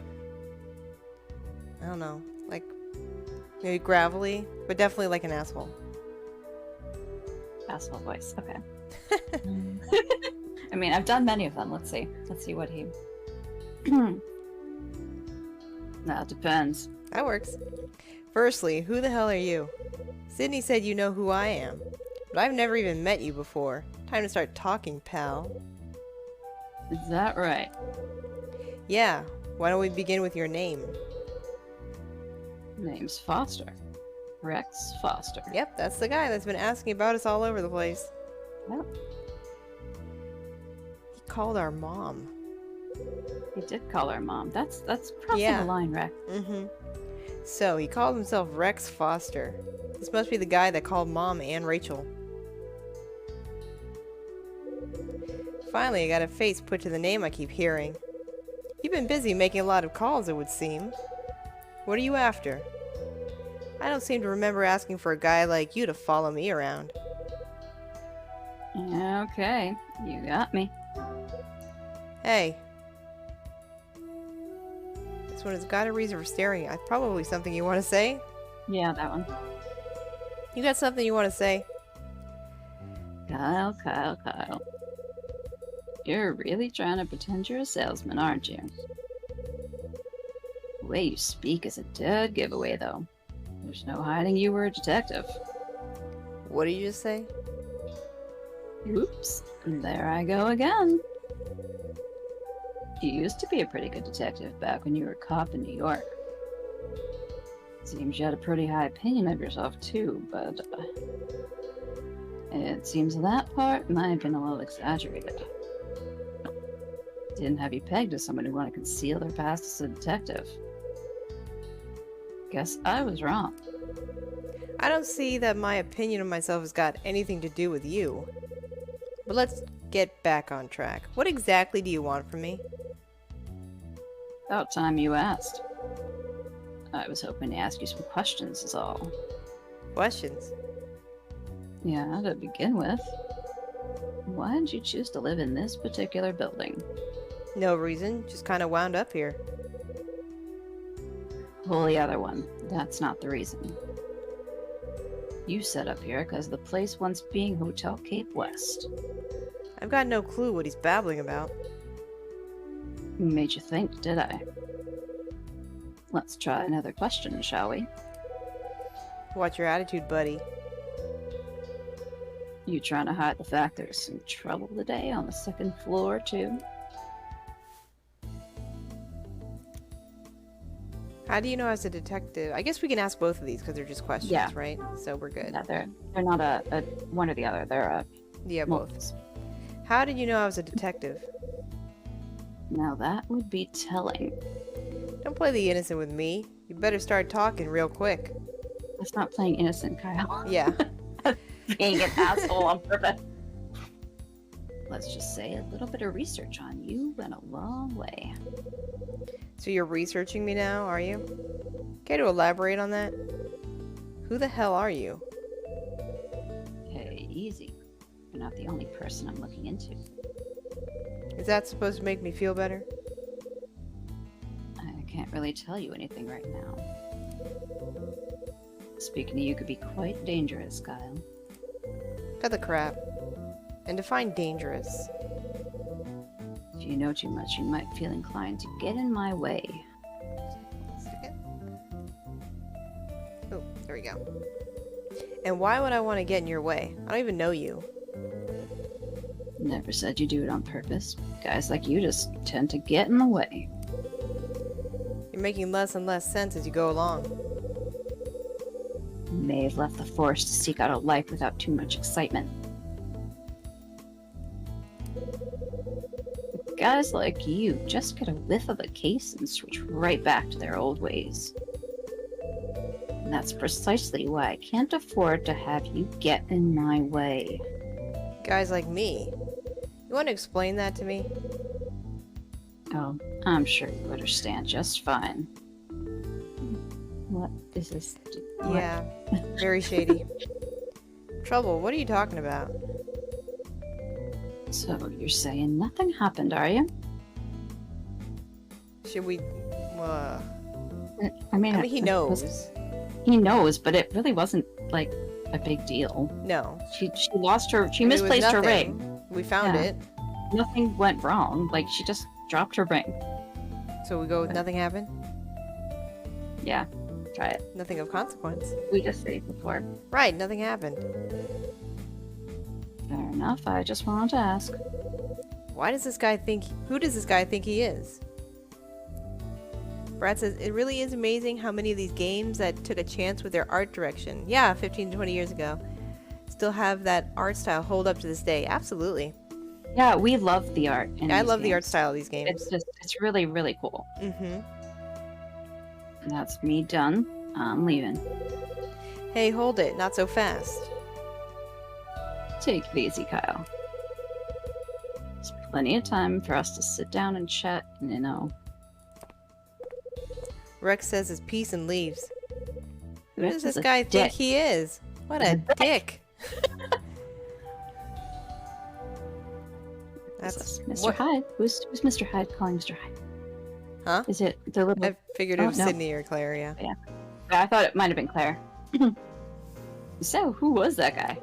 don't know. Like, maybe gravelly, but definitely like an asshole. Asshole voice. Okay. I mean, I've done many of them. Let's see. Let's see what he. That depends. That works. Firstly, who the hell are you? Sydney said you know who I am, but I've never even met you before. Time to start talking, pal. Is that right? Yeah, why don't we begin with your name? Name's Foster. Rex Foster. Yep, that's the guy that's been asking about us all over the place. Yep. He called our mom. He did call her mom. That's crossing Yeah. the line, Rex. Mm-hmm. So, he called himself Rex Foster. This must be the guy that called Mom and Rachel. Finally, I got a face put to the name I keep hearing. You've been busy making a lot of calls, it would seem. What are you after? I don't seem to remember asking for a guy like you to follow me around. Okay, you got me. Hey. This one has got a reason for staring at. Probably something you want to say? Yeah, that one. You got something you want to say? Kyle. You're really trying to pretend you're a salesman, aren't you? The way you speak is a dead giveaway, though. There's no hiding you were a detective. What did you just say? Oops, there I go again. You used to be a pretty good detective back when you were a cop in New York. Seems you had a pretty high opinion of yourself, too, but it seems that part might have been a little exaggerated. Didn't have you pegged as someone who wanted to conceal their past as a detective. Guess I was wrong. I don't see that my opinion of myself has got anything to do with you. But let's get back on track. What exactly do you want from me? About time you asked. I was hoping to ask you some questions is all. Questions? Yeah, to begin with. Why did you choose to live in this particular building? No reason, just kind of wound up here. Well, the other one. That's not the reason. You set up here because the place once being Hotel Cape West. I've got no clue what he's babbling about. Made you think, did I? Let's try another question, shall we? What's your attitude, buddy? You trying to hide the fact there's some trouble today on the second floor, too? How do you know I was a detective? I guess we can ask both of these because they're just questions, Yeah. right? So we're good. Yeah, they're not a one or the other. They're a Yeah, both. multiples. How did you know I was a detective? Now that would be telling. Don't play the innocent with me. You better start talking real quick. That's not playing innocent, Kyle. Yeah. Being an asshole on purpose. Let's just say a little bit of research on you went a long way. So you're researching me now, are you? Care to elaborate on that? Who the hell are you? Hey, easy. You're not the only person I'm looking into. Is that supposed to make me feel better? I can't really tell you anything right now. Speaking to you could be quite dangerous, Kyle. Cut the crap. And define dangerous. If you know too much, you might feel inclined to get in my way. Second. Oh, there we go. And why would I want to get in your way? I don't even know you. Never said you do it on purpose. Guys like you just tend to get in the way. You're making less and less sense as you go along. You may have left the forest to seek out a life without too much excitement. Guys like you just get a whiff of a case and switch right back to their old ways. And that's precisely why I can't afford to have you get in my way. Guys like me. You want to explain that to me? Oh, I'm sure you understand just fine. What is this? What? Yeah, very shady. Trouble, what are you talking about? So you're saying nothing happened, are you? Should we... I mean, he knows. He knows, but it really wasn't, like, a big deal. No. She lost her... She I mean, it was misplaced her nothing. ring. We found Yeah. it. Nothing went wrong. Like, she just dropped her ring. So we go with nothing happened? Yeah, try it. Nothing of consequence. We just said before. Right, nothing happened. Fair enough, I just wanted to ask. Why does this guy think... Who does this guy think he is? Brad says, it really is amazing how many of these games that took a chance with their art direction, yeah, 15 to 20 years ago, still have that art style hold up to this day. Absolutely. Yeah, we love the art. I love the art style of these games. It's really, really cool. Mm-hmm. That's me done. I'm leaving. Hey, hold it. Not so fast. Take it easy, Kyle. There's plenty of time for us to sit down and chat, Rex says his piece and leaves. Who Rex does is this a guy think dick. he is? What a dick. That's Mr. what- Hyde. Who's Mr. Hyde calling Mr. Hyde? Huh? Is it the little... I figured it Oh, was no. Sydney or Claire, yeah. I thought it might have been Claire. So, who was that guy?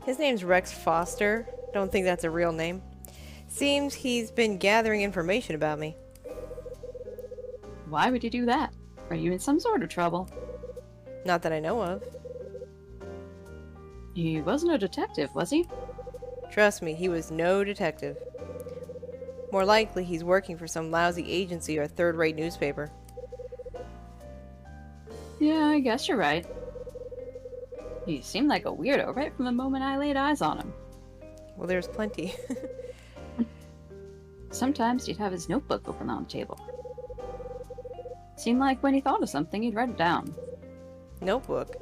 His name's Rex Foster. Don't think that's a real name. Seems he's been gathering information about me. Why would you do that? Are you in some sort of trouble? Not that I know of. He wasn't a detective, was he? Trust me, he was no detective. More likely, he's working for some lousy agency or third-rate newspaper. Yeah, I guess you're right. He seemed like a weirdo right from the moment I laid eyes on him. Well, there's plenty. Sometimes he'd have his notebook open on the table. Seemed like when he thought of something, he'd write it down. Notebook?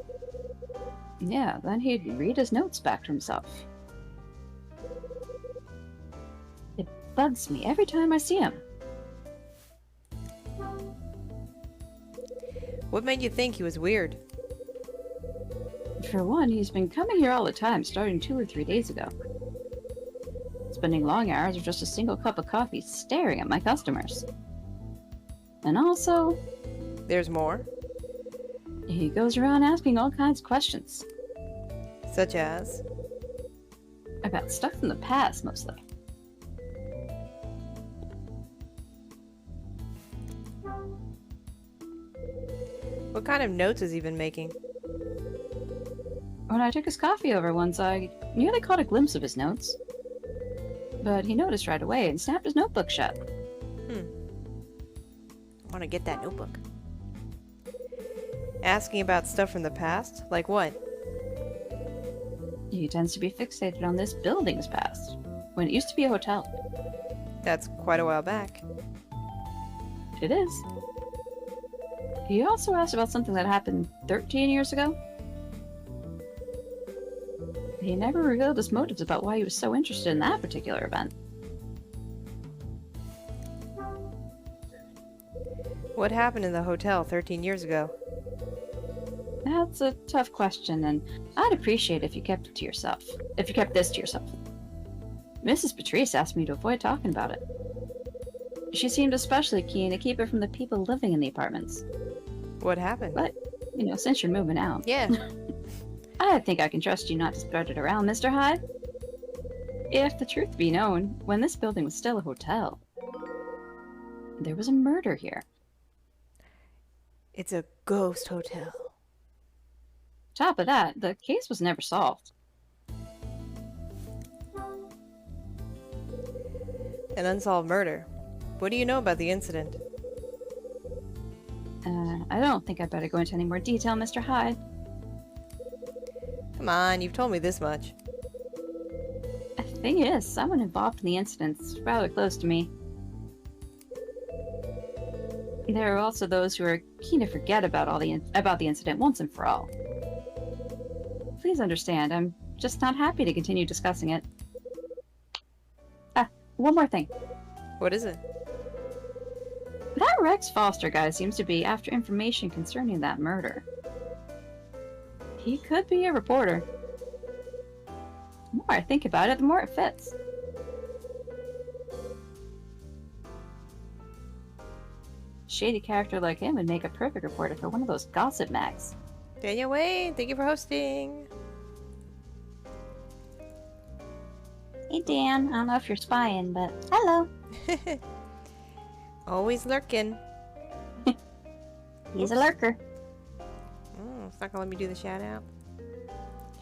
Yeah, then he'd read his notes back to himself. It bugs me every time I see him. What made you think he was weird? For one, he's been coming here all the time, starting 2 or 3 days ago. Spending long hours with just a single cup of coffee staring at my customers. And also, There's more? he goes around asking all kinds of questions. Such as? About stuff from the past, mostly. What kind of notes has he been making? When I took his coffee over once, I nearly caught a glimpse of his notes. But he noticed right away and snapped his notebook shut. I want to get that notebook. Asking about stuff from the past? Like what? He tends to be fixated on this building's past, when it used to be a hotel. That's quite a while back. It is. He also asked about something that happened 13 years ago. He never revealed his motives about why he was so interested in that particular event. What happened in the hotel 13 years ago? That's a tough question, and I'd appreciate if you kept it to yourself. If you kept this to yourself. Mrs. Patrice asked me to avoid talking about it. She seemed especially keen to keep it from the people living in the apartments. What happened? But, since you're moving out, Yeah. I think I can trust you not to spread it around, Mr. Hyde. If the truth be known, when this building was still a hotel, there was a murder here. It's a ghost hotel. Top of that, the case was never solved. An unsolved murder. What do you know about the incident? I don't think I'd better go into any more detail, Mr. Hyde. Come on, you've told me this much. The thing is, someone involved in the incident's rather close to me. There are also those who are keen to forget about the incident once and for all. Please understand, I'm just not happy to continue discussing it. Ah, one more thing. What is it? That Rex Foster guy seems to be after information concerning that murder. He could be a reporter. The more I think about it, the more it fits. Shady character like him would make a perfect reporter for one of those gossip mags. Daniel Wayne, thank you for hosting. Hey Dan, I don't know if you're spying, but hello. Always lurking. He's a lurker. Oh, it's not gonna let me do the shout out.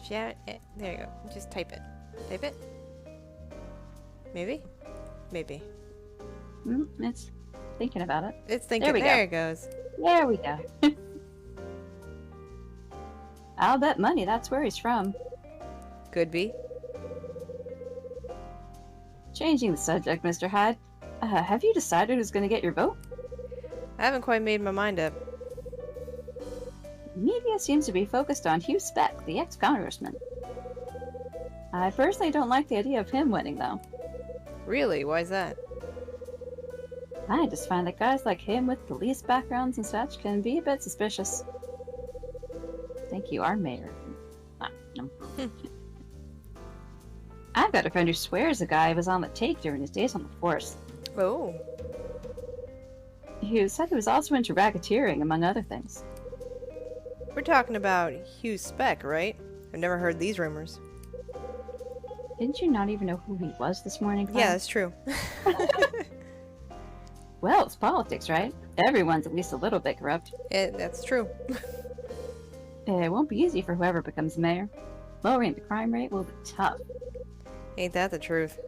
Shout it. There you go. Just type it. Type it. Maybe? Maybe. It's thinking about it. It's thinking. There it goes. There we go. I'll bet money that's where he's from. Could be. Changing the subject, Mr. Hyde. Have you decided who's going to get your vote? I haven't quite made my mind up. The media seems to be focused on Hugh Speck, the ex-congressman. I personally don't like the idea of him winning, though. Really? Why's that? I just find that guys like him with police backgrounds and such can be a bit suspicious. Thank you, our mayor. No. I've got a friend who swears the guy was on the take during his days on the force. Oh. He said he was also into racketeering, among other things. We're talking about Hugh Speck, right? I've never heard these rumors. Didn't you not even know who he was this morning, Clyde? Yeah, that's true. Well, it's politics, right? Everyone's at least a little bit corrupt. That's true. It won't be easy for whoever becomes mayor. Lowering the crime rate will be tough. Ain't that the truth?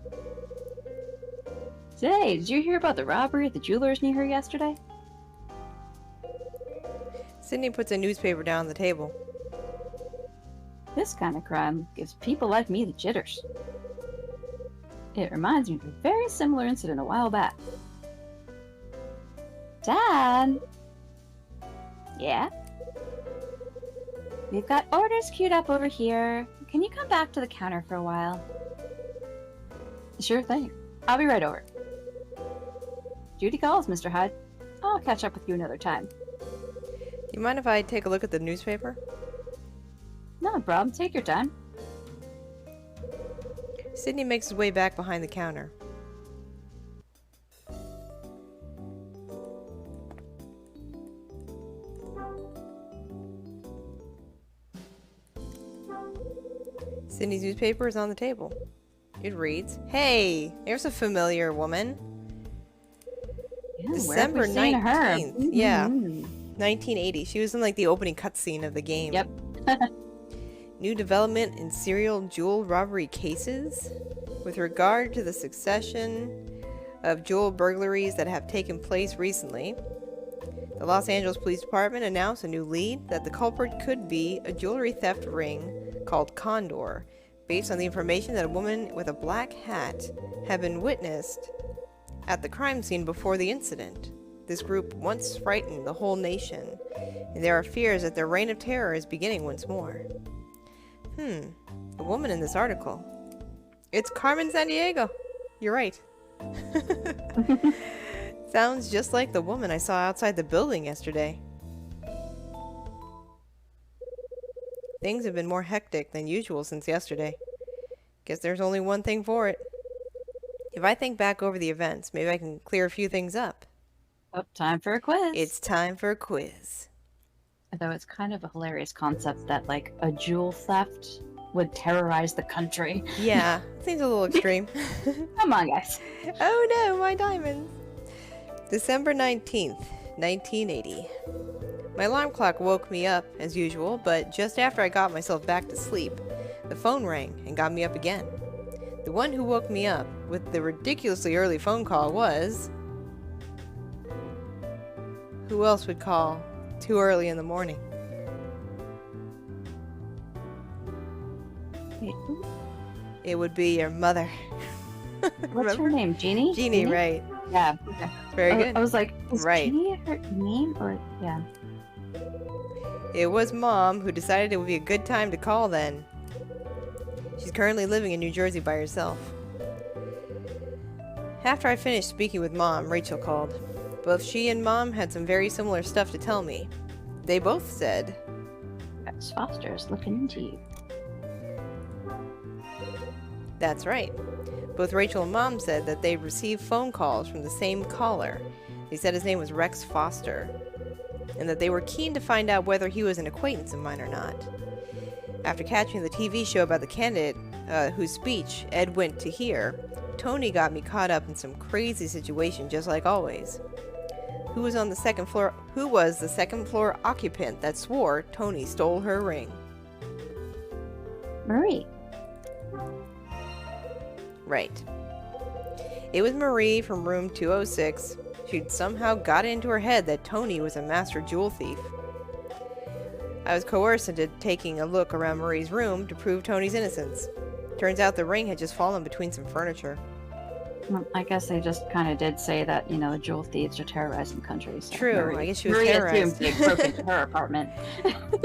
Say, did you hear about the robbery at the jeweler's near here yesterday? Sydney puts a newspaper down on the table. This kind of crime gives people like me the jitters. It reminds me of a very similar incident a while back. Dad? Yeah? We've got orders queued up over here. Can you come back to the counter for a while? Sure thing. I'll be right over. Duty calls, Mr. Hyde. I'll catch up with you another time. You mind if I take a look at the newspaper? No problem. Take your time. Sydney makes his way back behind the counter. Sydney's newspaper is on the table. It reads, "Hey, there's a familiar woman. Yeah, December 19th. Yeah, 1980. She was in like the opening cutscene of the game. Yep. New development in serial jewel robbery cases. With regard to the succession of jewel burglaries that have taken place recently, the Los Angeles Police Department announced a new lead that the culprit could be a jewelry theft ring called Condor, based on the information that a woman with a black hat had been witnessed at the crime scene before the incident. This group once frightened the whole nation, and there are fears that their reign of terror is beginning once more." A woman in this article. It's Carmen Sandiego. You're right. Sounds just like the woman I saw outside the building yesterday. Things have been more hectic than usual since yesterday. Guess there's only one thing for it. If I think back over the events, maybe I can clear a few things up. Oh, time for a quiz. It's time for a quiz. Though it's kind of a hilarious concept that, like, a jewel theft would terrorize the country. Yeah, seems a little extreme. Come on, guys. Oh no, my diamonds. December 19th, 1980. My alarm clock woke me up, as usual, but just after I got myself back to sleep, the phone rang and got me up again. The one who woke me up with the ridiculously early phone call was... Who else would call too early in the morning? Wait, It would be your mother. what's her name? Jeannie? Jeannie, right. Yeah. Okay. Very good. I was like, is Right. Jeannie her name or yeah? It was Mom who decided it would be a good time to call then. She's currently living in New Jersey by herself. After I finished speaking with Mom, Rachel called. Both she and Mom had some very similar stuff to tell me. They both said, Rex Foster is looking into you. that's right. Both Rachel and Mom said that they received phone calls from the same caller. They said his name was Rex Foster, and that they were keen to find out whether he was an acquaintance of mine or not. After catching the TV show about the candidate whose speech Ed went to hear, Tony got me caught up in some crazy situation just like always. Who was the second floor occupant that swore Tony stole her ring? Marie. Right. It was Marie from room 206. She'd somehow got into her head that Tony was a master jewel thief. I was coerced into taking a look around Marie's room to prove Tony's innocence. Turns out the ring had just fallen between some furniture. Well, I guess they just kind of did say that, the jewel thieves are terrorizing countries. So True, I guess she was Marie terrorized. assumed they broke into her apartment.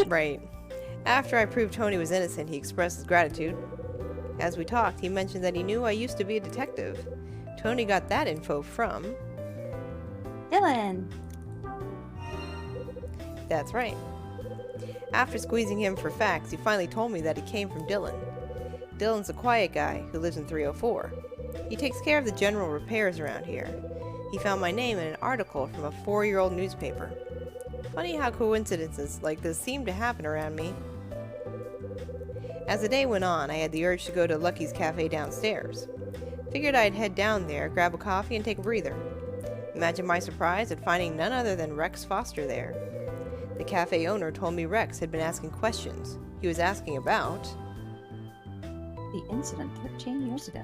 Right. After I proved Tony was innocent, he expressed his gratitude. As we talked, he mentioned that he knew I used to be a detective. Tony got that info from... Dylan. That's right. After squeezing him for facts, he finally told me that it came from Dylan. Dylan's a quiet guy who lives in 304. He takes care of the general repairs around here. He found my name in an article from a 4-year-old newspaper. Funny how coincidences like this seem to happen around me. As the day went on, I had the urge to go to Lucky's Cafe downstairs. Figured I'd head down there, grab a coffee, and take a breather. Imagine my surprise at finding none other than Rex Foster there. The cafe owner told me Rex had been asking questions. He was asking about... The incident 13 years ago.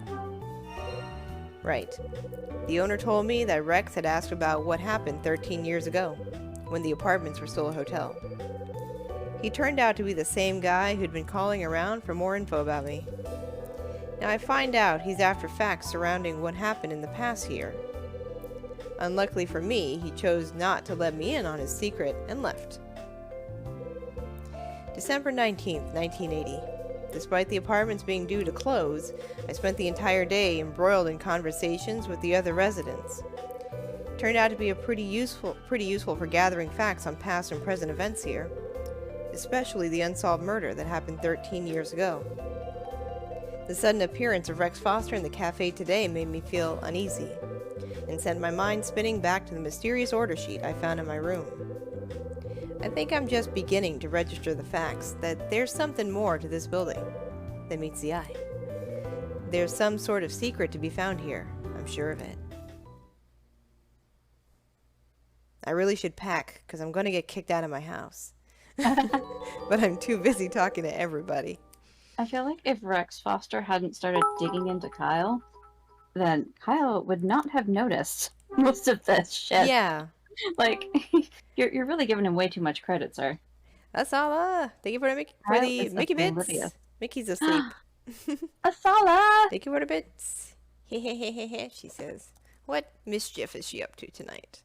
Right. The owner told me that Rex had asked about what happened 13 years ago, when the apartments were still a hotel. He turned out to be the same guy who'd been calling around for more info about me. Now I find out he's after facts surrounding what happened in the past here. Unluckily for me, he chose not to let me in on his secret and left. December 19th, 1980. Despite the apartments being due to close, I spent the entire day embroiled in conversations with the other residents. Turned out to be pretty useful for gathering facts on past and present events here, especially the unsolved murder that happened 13 years ago. The sudden appearance of Rex Foster in the cafe today made me feel uneasy, and sent my mind spinning back to the mysterious order sheet I found in my room. I think I'm just beginning to register the facts that there's something more to this building than meets the eye. There's some sort of secret to be found here, I'm sure of it. I really should pack, because I'm going to get kicked out of my house. But I'm too busy talking to everybody. I feel like if Rex Foster hadn't started digging into Kyle, then Kyle would not have noticed most of this shit. Yeah. Like, you're really giving him way too much credit, sir. That's all. Thank you for the Kyle is Mickey like bits. oblivious. Mickey's asleep. Asala! Thank you for the bits. Hehehehe, she says. What mischief is she up to tonight?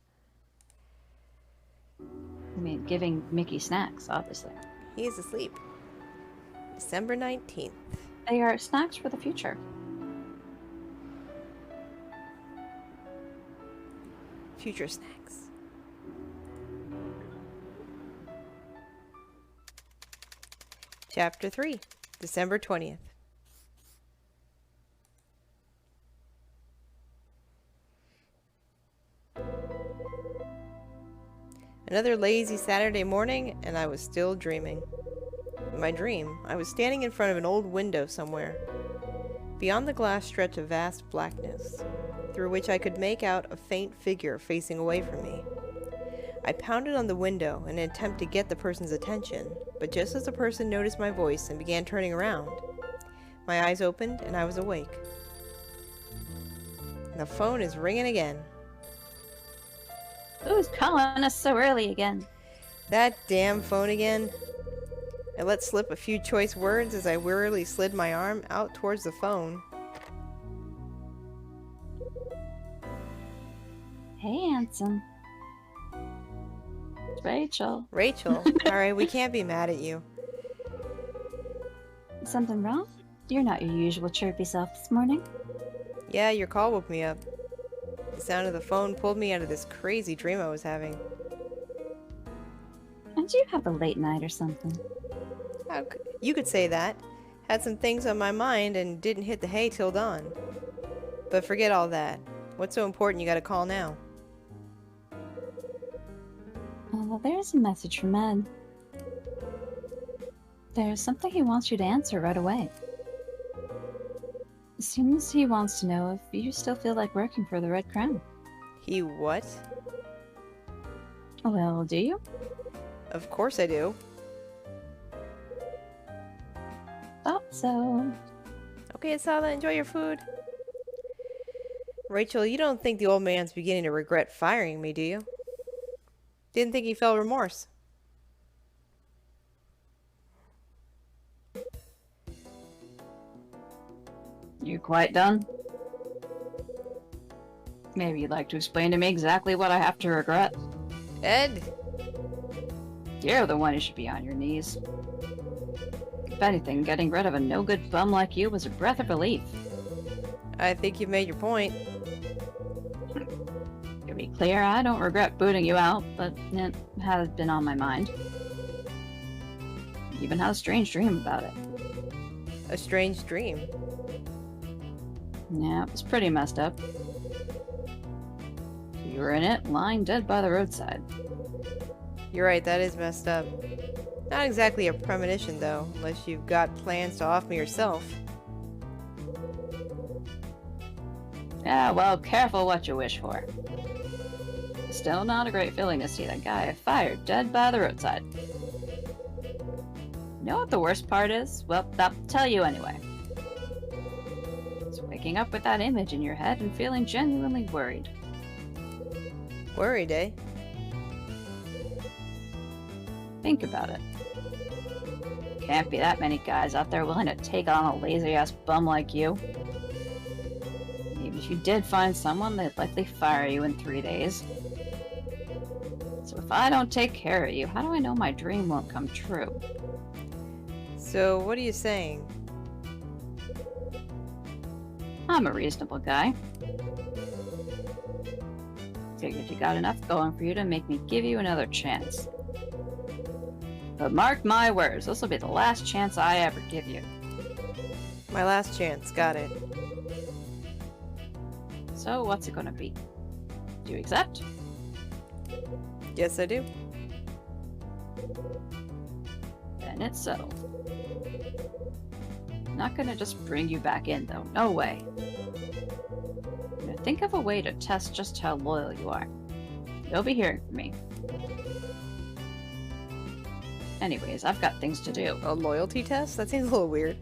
I mean, giving Mickey snacks, obviously. He is asleep. December 19th. They are snacks for the future. Future snacks. Chapter 3, December 20th. Another lazy Saturday morning, and I was still dreaming. In my dream, I was standing in front of an old window somewhere. Beyond the glass stretched a vast blackness, through which I could make out a faint figure facing away from me. I pounded on the window in an attempt to get the person's attention, but just as the person noticed my voice and began turning around, my eyes opened and I was awake. And the phone is ringing again. Who's calling us so early again? That damn phone again. I let slip a few choice words as I wearily slid my arm out towards the phone. Hey, handsome. Rachel. Rachel. Alright, we can't be mad at you. Something wrong? You're not your usual chirpy self this morning. Yeah, your call woke me up. The sound of the phone pulled me out of this crazy dream I was having. Did you have a late night or something? You could say that. Had some things on my mind and didn't hit the hay till dawn. But forget all that. What's so important you gotta call now? Well, there's a message from Ed. There's something he wants you to answer right away. Seems he wants to know if you still feel like working for the Red Crown. He what? Well, do you? Of course I do. Oh, so... Okay, Asala, enjoy your food. Rachel, you don't think the old man's beginning to regret firing me, do you? Didn't think he felt remorse. You quite done? Maybe you'd like to explain to me exactly what I have to regret. Ed? You're the one who should be on your knees. If anything, getting rid of a no-good bum like you was a breath of relief. I think you've made your point. To be clear, I don't regret booting you out, but it has been on my mind. Even had a strange dream about it. A strange dream. Yeah, it was pretty messed up. You were in it, lying dead by the roadside. You're right, that is messed up. Not exactly a premonition, though, unless you've got plans to off me yourself. Yeah, well, careful what you wish for. Still not a great feeling to see that guy I fired dead by the roadside. You know what the worst part is? Well, I'll tell you anyway. It's waking up with that image in your head and feeling genuinely worried. Worried, eh? Think about it. Can't be that many guys out there willing to take on a lazy-ass bum like you. Even if you did find someone, they'd likely fire you in 3 days. So if I don't take care of you, how do I know my dream won't come true? So, what are you saying? I'm a reasonable guy. Figured you got enough going for you to make me give you another chance. But mark my words, this will be the last chance I ever give you. My last chance, got it. So what's it gonna be? Do you accept? Yes, I do. Then it's settled. Not gonna just bring you back in though, no way. Now think of a way to test just how loyal you are. You'll be hearing from me. Anyways, I've got things to do. A loyalty test? That seems a little weird.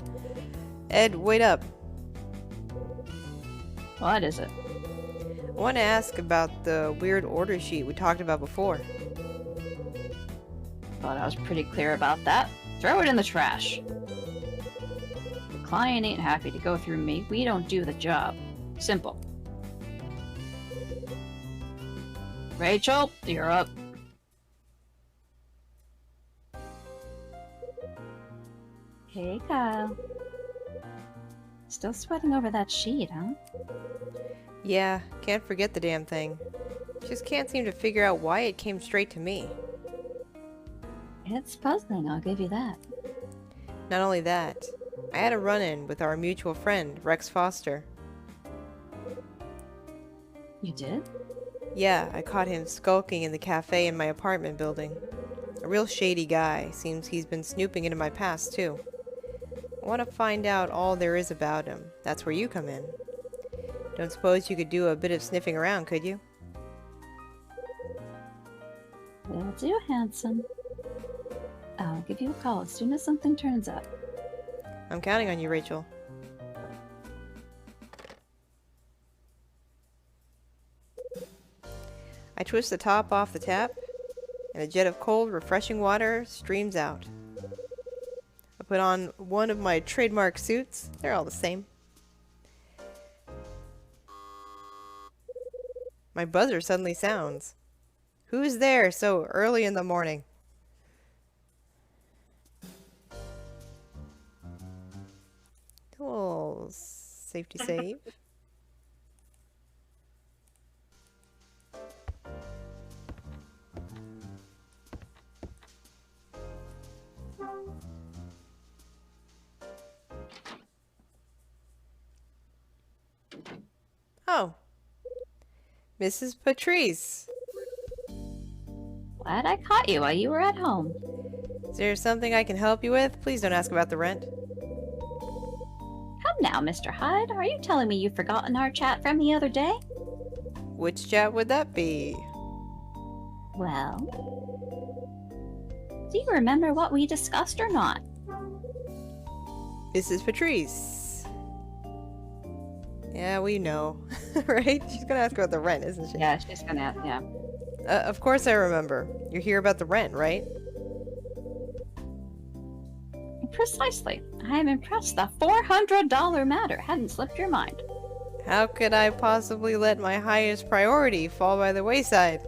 Ed, wait up. What is it? I want to ask about the weird order sheet we talked about before. Thought I was pretty clear about that. Throw it in the trash. The client ain't happy to go through me. We don't do the job. Simple. Rachel, you're up. Hey, Kyle. Still sweating over that sheet, huh? Yeah, can't forget the damn thing. Just can't seem to figure out why it came straight to me. It's puzzling, I'll give you that. Not only that, I had a run-in with our mutual friend, Rex Foster. You did? Yeah, I caught him skulking in the cafe in my apartment building. A real shady guy. Seems he's been snooping into my past, too. I want to find out all there is about him. That's where you come in. Don't suppose you could do a bit of sniffing around, could you? Will do, handsome. I'll give you a call as soon as something turns up. I'm counting on you, Rachel. I twist the top off the tap, and a jet of cold, refreshing water streams out. I put on one of my trademark suits. They're all the same. My buzzer suddenly sounds. Who's there so early in the morning? Oh, safety save. Oh, Mrs. Patrice. Glad I caught you while you were at home. Is there something I can help you with? Please don't ask about the rent. Come now, Mr. Hyde. Are you telling me you've forgotten our chat from the other day? Which chat would that be? Well, do you remember what we discussed or not? Mrs. Patrice. Yeah, we know. Right? She's gonna ask about the rent, isn't she? Yeah, she's gonna, yeah. Of course I remember. You're here about the rent, right? Precisely. I am impressed the $400 matter hadn't slipped your mind. How could I possibly let my highest priority fall by the wayside?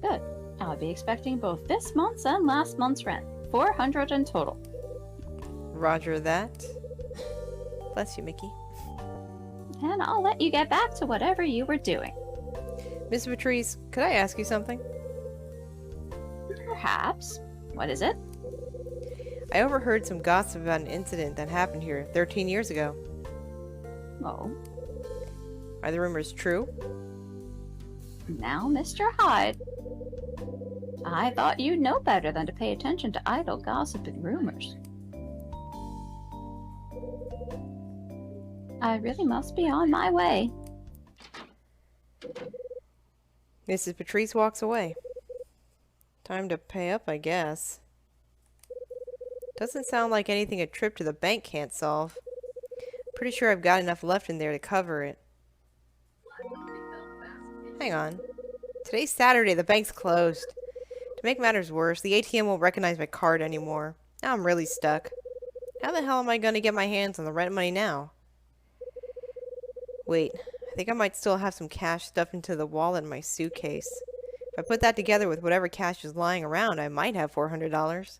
Good. I'll be expecting both this month's and last month's rent. $400 in total. Roger that. Bless you, Mickey. And I'll let you get back to whatever you were doing. Miss Patrice, could I ask you something? Perhaps. What is it? I overheard some gossip about an incident that happened here 13 years ago. Oh, Are the rumors true? now, Mr. Hyde. I thought you'd know better than to pay attention to idle gossip and rumors. I really must be on my way. Mrs. Patrice walks away. Time to pay up, I guess. Doesn't sound like anything a trip to the bank can't solve. Pretty sure I've got enough left in there to cover it. Hang on. Today's Saturday, the bank's closed. To make matters worse, the ATM won't recognize my card anymore. Now I'm really stuck. How the hell am I going to get my hands on the rent money now? Wait, I think I might still have some cash stuffed into the wallet in my suitcase. If I put that together with whatever cash is lying around, I might have $400.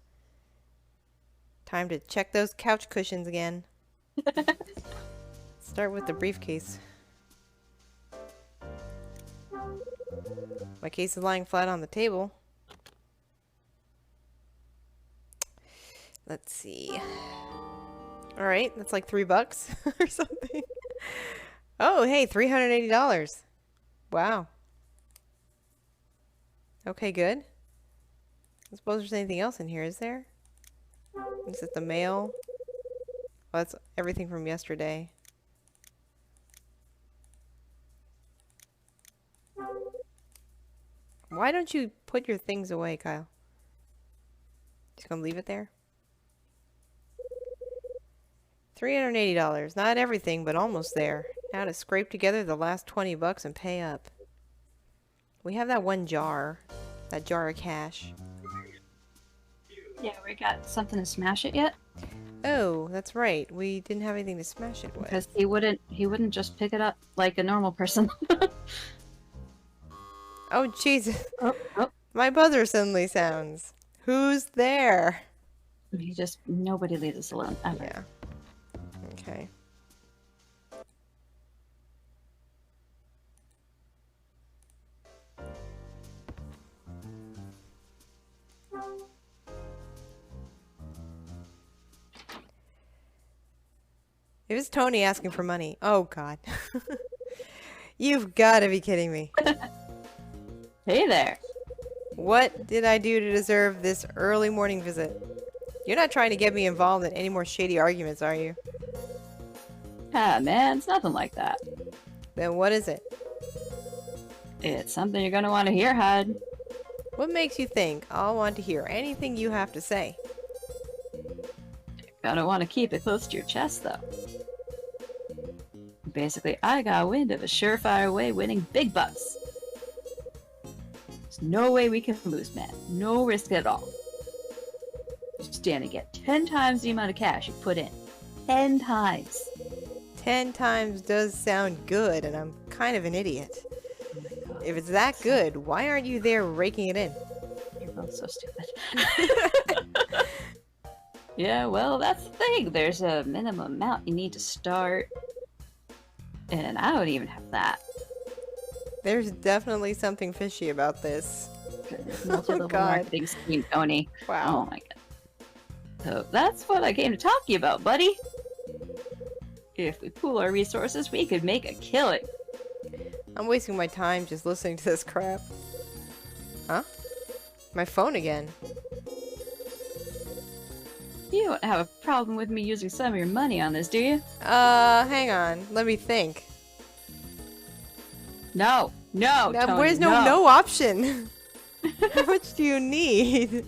Time to check those couch cushions again. Start with the briefcase. My case is lying flat on the table. Let's see. Alright, that's like $3 or something. Oh, hey, $380. Wow. Okay, good. I suppose there's anything else in here, is there? Is it the mail? Oh, that's everything from yesterday. Why don't you put your things away, Kyle? Just gonna leave it there? $380. Not everything, but almost there. Now to scrape together the last $20 and pay up. We have that one jar. That jar of cash. Yeah, we got something to smash it yet? Oh, that's right. We didn't have anything to smash it with. Because he wouldn't just pick it up like a normal person. Oh, Jesus. Oh. My buzzer suddenly sounds. Who's there? Nobody leaves us alone, ever. Yeah. Okay. It was Tony asking for money. Oh, God. You've got to be kidding me. Hey there. What did I do to deserve this early morning visit? You're not trying to get me involved in any more shady arguments, are you? Ah, man, it's nothing like that. Then what is it? It's something you're gonna want to hear, Hyde. What makes you think I'll want to hear anything you have to say? Gonna want to keep it close to your chest, though. Basically, I got wind of a surefire way winning big bucks. There's no way we can lose, man. No risk at all. You stand to get 10 times the amount of cash you put in. 10 times. 10 times does sound good, and I'm kind of an idiot. Oh my If it's that good, why aren't you there raking it in? You're both so stupid. Yeah, well, that's the thing. There's a minimum amount you need to start. And I don't even have that. There's definitely something fishy about this. Multi-level God. marketing scheme, Tony. Wow. Oh my god. So that's what I came to talk to you about, buddy. If we pool our resources, we could make a killing. I'm wasting my time just listening to this crap. Huh? My phone again. You don't have a problem with me using some of your money on this, do you? Hang on. Let me think. No, no, Tony, Where's no option? How much do you need?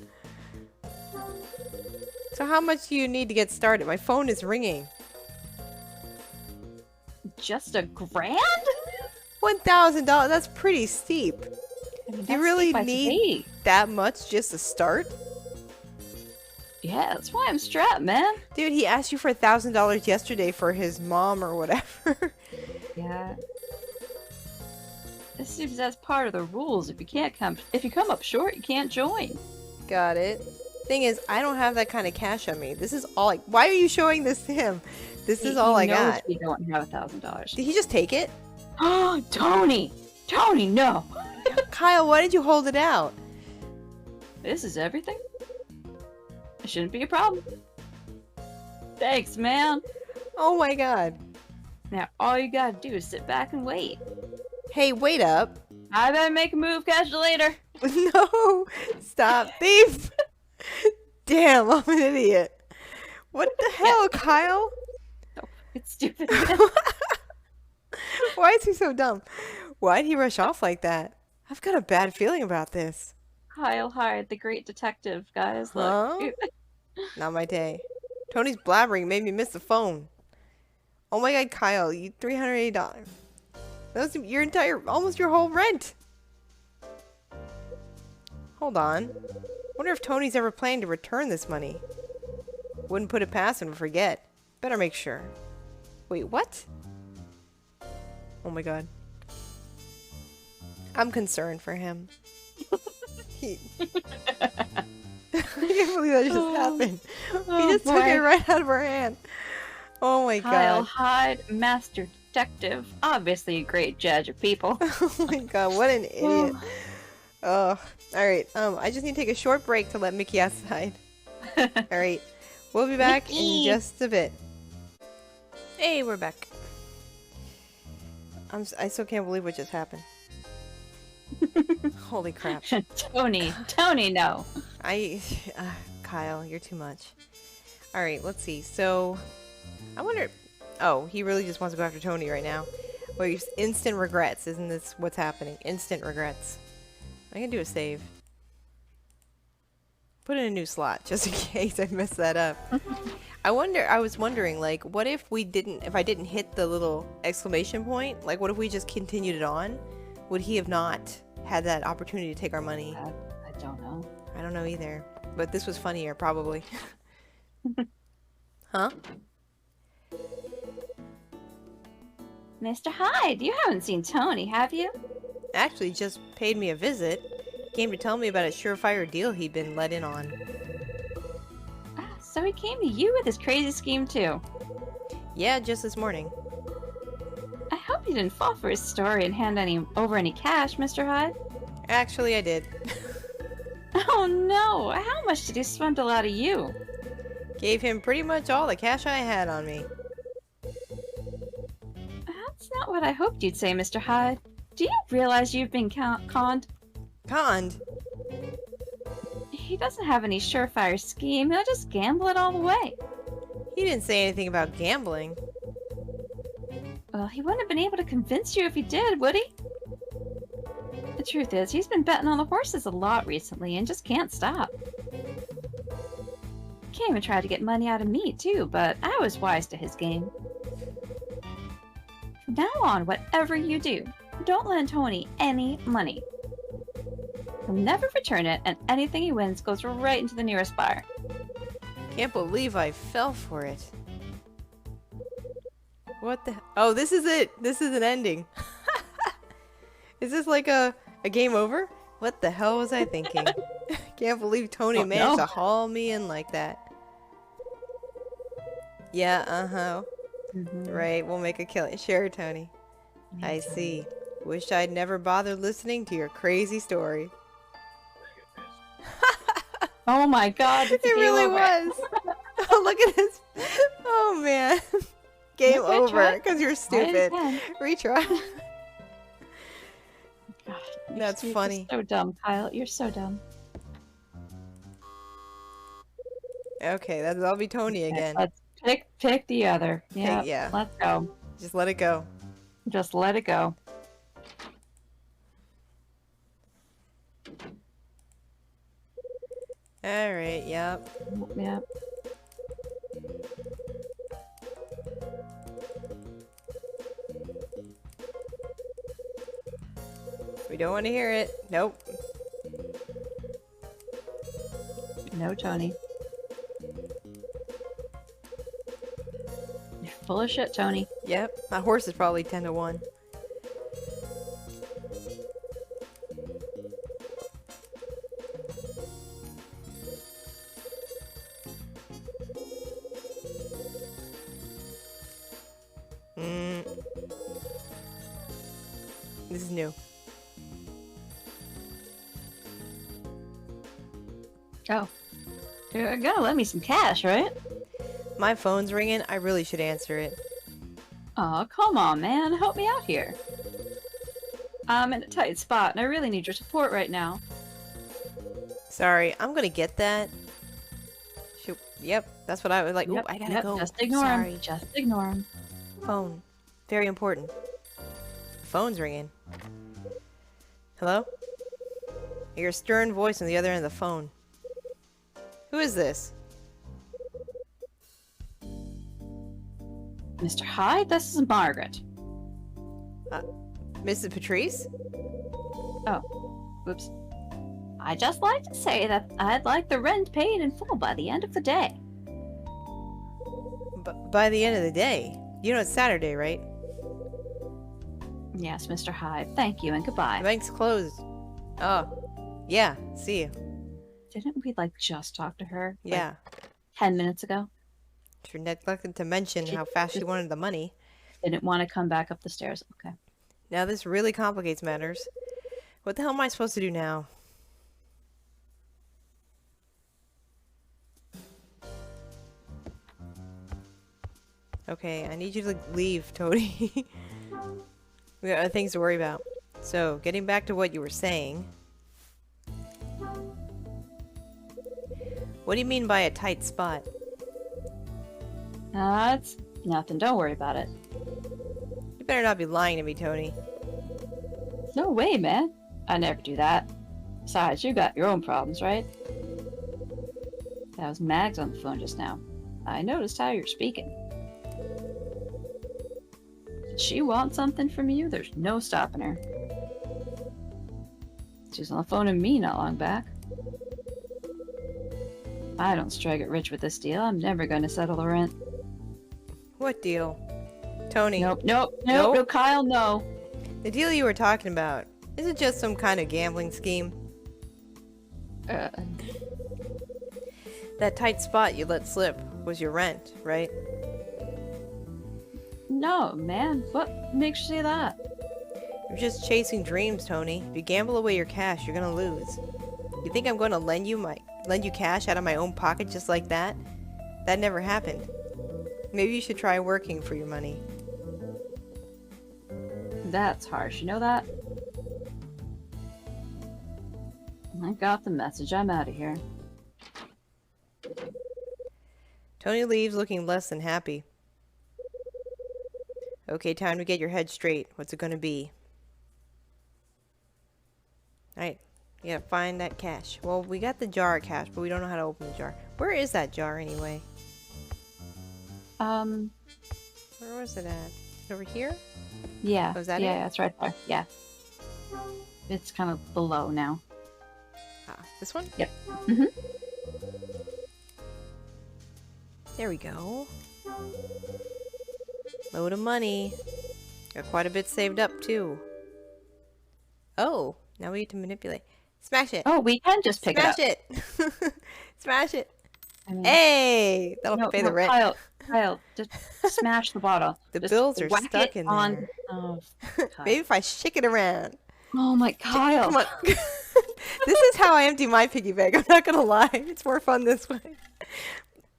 So how much do you need to get started? My phone is ringing. Just $1,000? $1,000? That's pretty steep. I mean, Do you that's really steep by need today. that much just to start? Yeah, that's why I'm strapped, man. Dude, he asked you for $1,000 yesterday for his mom or whatever. Yeah. This seems that's part of the rules. If you come up short, you can't join. Got it. Thing is, I don't have that kind of cash on me. This is all like, why are you showing this to him? This is all I got. You don't have $1,000. Did he just take it? Oh, Tony! Tony, no! Kyle, why did you hold it out? This is everything? It shouldn't be a problem. Thanks, man. Oh my god. Now all you gotta do is sit back and wait. Hey, wait up. I better make a move, catch you later. No! Stop, thief! Damn, I'm an idiot. What the hell, Kyle? Oh, it's stupid. Why is he so dumb? Why'd he rush off like that? I've got a bad feeling about this. Kyle hired the great detective, guys. Huh? Look. Not my day. Tony's blabbering made me miss the phone. Oh my god, Kyle, you $380. That was almost your whole rent. Hold on. Wonder if Tony's ever planning to return this money. Wouldn't put it past him to forget. Better make sure. Wait, what? Oh my god. I'm concerned for him. I can't believe that just happened. He just took it right out of our hand. Oh my Kyle god. Hyde, master detective. Obviously a great judge of people. Oh my god, what an idiot. Oh, alright. I just need to take a short break to let Mickey outside. Alright. We'll be back in just a bit. Hey, we're back. I still can't believe what just happened. Holy crap. Tony, no. Kyle, you're too much. Alright, let's see. So, I wonder... Oh, he really just wants to go after Tony right now. Well, instant regrets. Isn't this what's happening? Instant regrets. I can do a save. Put in a new slot, just in case I mess that up. I was wondering, like, what if I didn't hit the little exclamation point? Like, what if we just continued it on? Would he have not had that opportunity to take our money? I don't know. I don't know either. But this was funnier, probably. Huh? Mr. Hyde, you haven't seen Tony, have you? Actually, just paid me a visit. Came to tell me about a surefire deal he'd been let in on. Ah, so he came to you with his crazy scheme too. Yeah, just this morning. I hope you didn't fall for his story and hand over any cash, Mr. Hyde. Actually, I did. Oh no! How much did he swindle out of you? Gave him pretty much all the cash I had on me. That's not what I hoped you'd say, Mr. Hyde. Do you realize you've been conned? Conned? He doesn't have any surefire scheme. He'll just gamble it all the way. He didn't say anything about gambling. Well, he wouldn't have been able to convince you if he did, would he? The truth is, he's been betting on the horses a lot recently and just can't stop. Came and tried to get money out of me, too, but I was wise to his game. From now on, whatever you do, don't lend Tony any money. He'll never return it, and anything he wins goes right into the nearest bar. Can't believe I fell for it. What the... Oh, this is it! This is an ending. Is this like a game over? What the hell was I thinking? Can't believe Tony Oh, managed no. to haul me in like that. Yeah, uh-huh. Right, we'll make a killing. Sure, Tony. I see. Wish I'd never bothered listening to your crazy story. Oh my god, it's It a game really over. was. Oh, look at this. Oh, man. Game Okay, over, try. because you're Try it stupid. again. Retry. God, That's you're funny. just so dumb, Kyle. You're so dumb. Okay, that'll be Tony Okay, again. let's pick the other. Yeah, yeah. let's go. Just let it go. Just let it go. Alright, yep. Yeah. We don't want to hear it. Nope. No, Tony. You're full of shit, Tony. Yep. My horse is probably 10 to 1. This is new. Oh. You're gonna lend me some cash, right? My phone's ringing. I really should answer it. Oh, come on, man. Help me out here. I'm in a tight spot, and I really need your support right now. Sorry, I'm gonna get that. Shoot. Yep, that's what I was like. Yep, Ooh, I gotta yep, go. just ignore Sorry. him. Just ignore him. Phone. Very important. Phone's ringing. Hello? I hear a stern voice on the other end of the phone. Who is this? Mr. Hyde, this is Margaret. Mrs. Patrice? Oh, oops. I'd just like to say that I'd like the rent paid in full by the end of the day. By the end of the day. You know it's Saturday, right? Yes, Mr. Hyde. Thank you and goodbye. The bank's closed. Oh. Yeah, see you. Didn't we just talk to her? Yeah. 10 minutes ago? She neglected to mention how fast she wanted the money. Didn't want to come back up the stairs. Okay. Now this really complicates matters. What the hell am I supposed to do now? Okay, I need you to leave, Tony. We got other things to worry about. So, getting back to what you were saying. What do you mean by a tight spot? It's nothing. Don't worry about it. You better not be lying to me, Tony. No way, man. I never do that. Besides, you got your own problems, right? That was Mags on the phone just now. I noticed how you're speaking. Did she want something from you? There's no stopping her. She was on the phone to me not long back. I don't strike it rich with this deal. I'm never going to settle the rent. What deal? Tony. Nope, nope, nope, Nope. no, Kyle, no. The deal you were talking about, is it just some kind of gambling scheme? That tight spot you let slip was your rent, right? No, man. What makes you say that? You're just chasing dreams, Tony. If you gamble away your cash, you're gonna lose. You think I'm gonna lend you cash out of my own pocket just like that? That never happened. Maybe you should try working for your money. That's harsh, you know that? I got the message. I'm out of here. Tony leaves looking less than happy. Okay, time to get your head straight. What's it gonna be? Alright, you gotta find that cash. Well, we got the jar of cash, but we don't know how to open the jar. Where is that jar anyway? Where was it at? Over here? Yeah. Oh, is that yeah, it? it's right there. Yeah. It's kind of below now. Ah, this one? Yep. Mm-hmm. There we go. Load of money. Got quite a bit saved up, too. Oh, now we get to manipulate. Smash it. Oh, we can just pick Smash it it. Smash it. up. I mean, Hey, that'll no, pay no, the rent. Kyle, just smash the bottle. The Just bills are whack stuck it in on. there. Oh, Kyle. Maybe if I shake it around. Oh my Kyle. Come on. This is how I empty my piggy bank. I'm not gonna lie. It's more fun this way.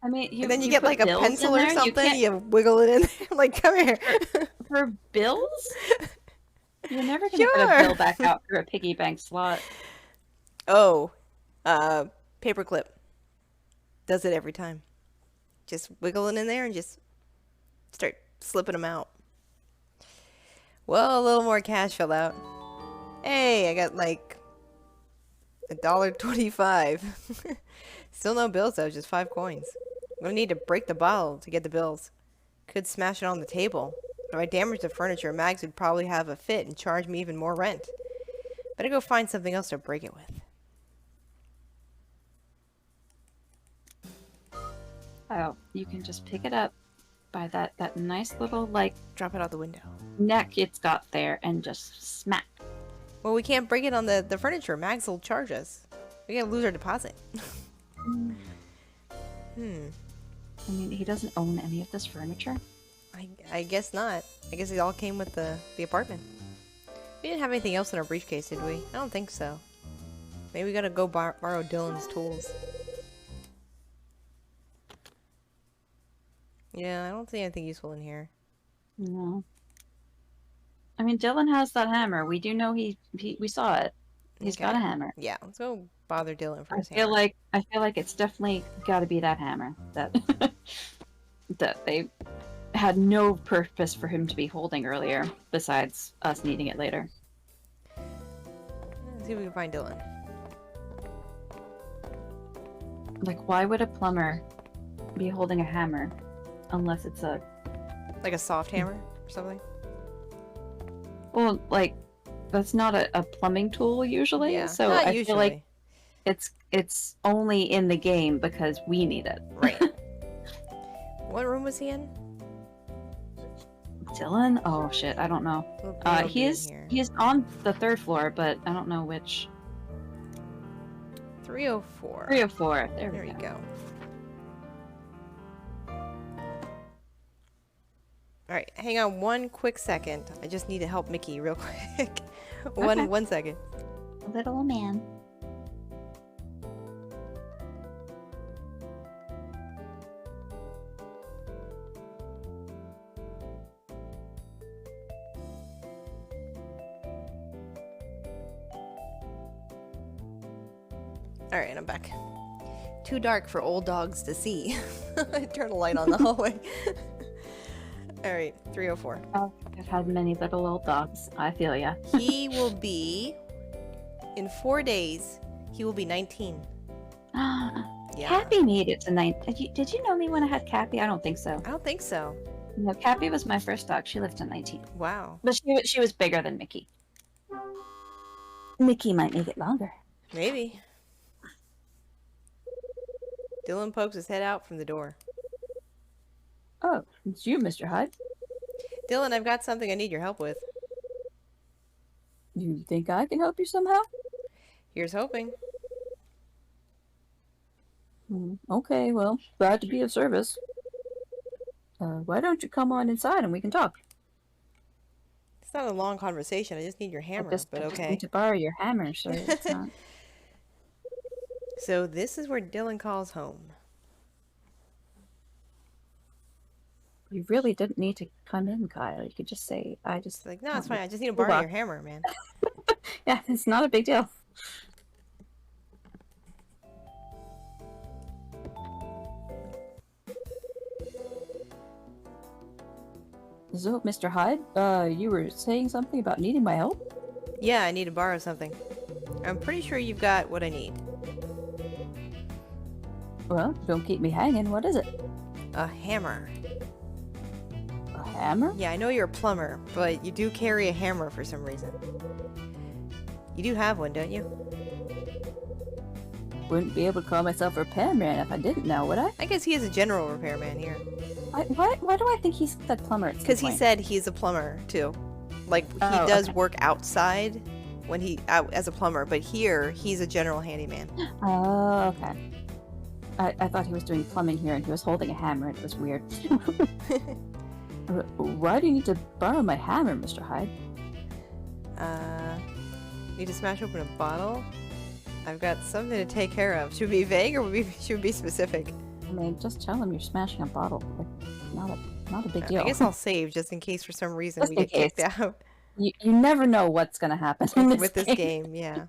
I mean, And then you get put like a bills in pencil or there, something. You You wiggle it in there. I'm like, come here. for bills? You're never gonna get Sure. a bill back out for a piggy bank slot. Oh, paperclip. Does it every time. Just wiggle it in there and just start slipping them out. Well, a little more cash fell out. Hey, I got like $1.25. Still no bills though, just 5 coins. I'm gonna need to break the bottle to get the bills. Could smash it on the table. If I damage the furniture, Mags would probably have a fit and charge me even more rent. Better go find something else to break it with. Oh, you can just pick it up by that nice little like Drop it out the window. neck it's got there and just smack. Well, we can't break it on the furniture. Mags will charge us. We gotta lose our deposit. Mm. Hmm. I mean, he doesn't own any of this furniture. I guess not. I guess it all came with the apartment. We didn't have anything else in our briefcase, did we? I don't think so. Maybe we gotta go borrow Dylan's tools. Yeah, I don't see anything useful in here. No. I mean, Dylan has that hammer. We do know we saw it. He's got a hammer. Yeah, let's go bother Dylan for I his feel hammer. like it's definitely got to be that hammer that that they had no purpose for him to be holding earlier, besides us needing it later. Let's see if we can find Dylan. Like, why would a plumber be holding a hammer unless it's a Like a soft hammer or something? well, like that's not a plumbing tool usually. Yeah, So not I usually. feel like it's only in the game because we need it. Right. What room was he in? Dylan? Oh shit, I don't know. It'll be He in is here. he's on the 3rd floor, but I don't know which. 304. 304. There There we you go. go. Alright, hang on one quick second. I just need to help Mickey real quick. Okay. One second. Little man. Alright, I'm back. Too dark for old dogs to see. I turn a light on the hallway. Alright, 304. Oh, I've had many little old dogs. I feel ya. He will be, in 4 days, he will be 19. Yeah. Cappy made it to 9. Did you know me when I had Cappy? I don't think so. I don't think so. No, Cappy was my first dog. She lived to 19. Wow. But she was bigger than Mickey. Mickey might make it longer. Maybe. Dylan pokes his head out from the door. Oh, it's you, Mr. Hyde. Dylan, I've got something I need your help with. You think I can help you somehow? Here's hoping. Okay, well, glad to be of service. Why don't you come on inside and we can talk? It's not a long conversation. I just need your hammer, I just okay. need to borrow your hammer, so it's not... So this is where Dylan calls home. You really didn't need to come in, Kyle. You could just say, It's like, no, it's fine. I just need to borrow your hammer, man. Yeah, it's not a big deal. So, Mr. Hyde, you were saying something about needing my help? Yeah, I need to borrow something. I'm pretty sure you've got what I need. Well, don't keep me hanging. What is it? A hammer. A hammer? Yeah, I know you're a plumber, but you do carry a hammer for some reason. You do have one, don't you? Wouldn't be able to call myself a repairman if I didn't know, would I? I guess he is a general repairman here. Why do I think he's the plumber? Because he said he's a plumber, too. Like, he Oh, does okay. work outside, when he as a plumber, but here he's a general handyman. Oh, okay. I thought he was doing plumbing here and he was holding a hammer and it was weird. Why do you need to borrow my hammer, Mr. Hyde? Need to smash open a bottle? I've got something to take care of. Should we be vague or should we be specific? I mean, just tell him you're smashing a bottle. Like, not a big deal. I guess I'll save just in case for some reason Just we in get kicked out You never know what's gonna happen with this game. Yeah.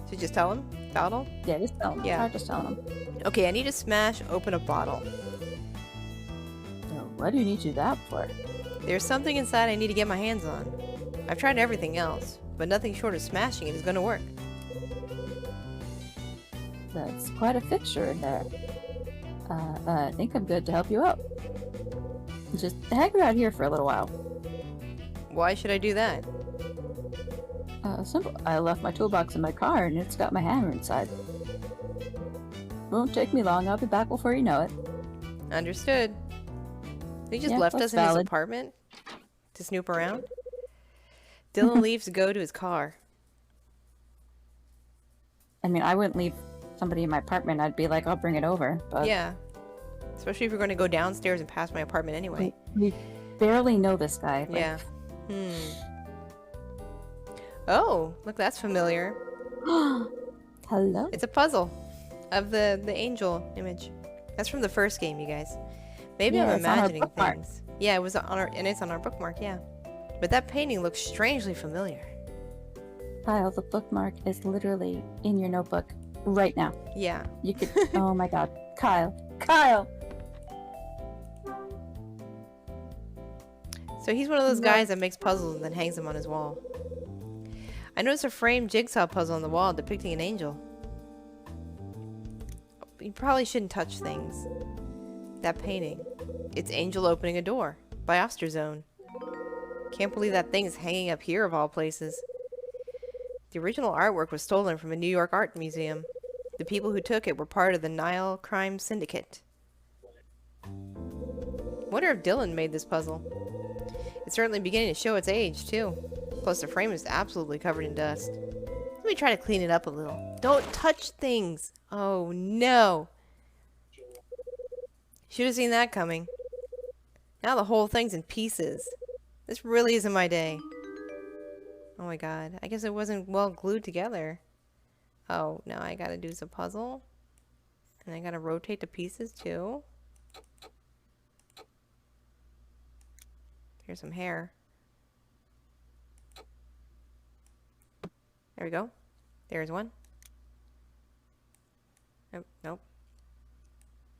Should just tell him? Bottle? Yeah, just tell him. Yeah. Try just telling him. Okay, I need to smash open a bottle. What do you need to do that for? There's something inside I need to get my hands on. I've tried everything else, but nothing short of smashing it is going to work. That's quite a fixture in there. I think I'm good to help you out. Just hang around here for a little while. Why should I do that? Simple. I left my toolbox in my car and it's got my hammer inside. Won't take me long. I'll be back before you know it. Understood. He just Yeah, left that's us in his valid. apartment to snoop around. Dylan leaves to go to his car. I mean, I wouldn't leave somebody in my apartment. I'd be like, I'll bring it over. But Yeah. Especially if you're going to go downstairs and past my apartment anyway. we barely know this guy. Like, Yeah. Oh, look, that's familiar. Hello? It's a puzzle of the angel image. That's from the first game, you guys. Maybe Yeah, I'm it's on our imagining bookmark. things. Yeah, it was on our, and it's on our bookmark, yeah. But that painting looks strangely familiar. Kyle, the bookmark is literally in your notebook right now. Yeah. You could. Oh my god. Kyle. Kyle! So he's one of those No. guys that makes puzzles and then hangs them on his wall. I noticed a framed jigsaw puzzle on the wall depicting an angel. You probably shouldn't touch things. That painting. It's Angel Opening a Door by Osterzone. Can't believe that thing is hanging up here of all places. The original artwork was stolen from a New York art museum. The people who took it were part of the Nile Crime Syndicate. Wonder if Dylan made this puzzle. It's certainly beginning to show its age, too. Plus, the frame is absolutely covered in dust. Let me try to clean it up a little. Don't touch things! Oh, no! Should have seen that coming. Now the whole thing's in pieces. This really isn't my day. Oh my god. I guess it wasn't well glued together. Oh, now I gotta do some puzzle. And I gotta rotate the pieces, too. Here's some hair. There we go. There's one. Nope, nope.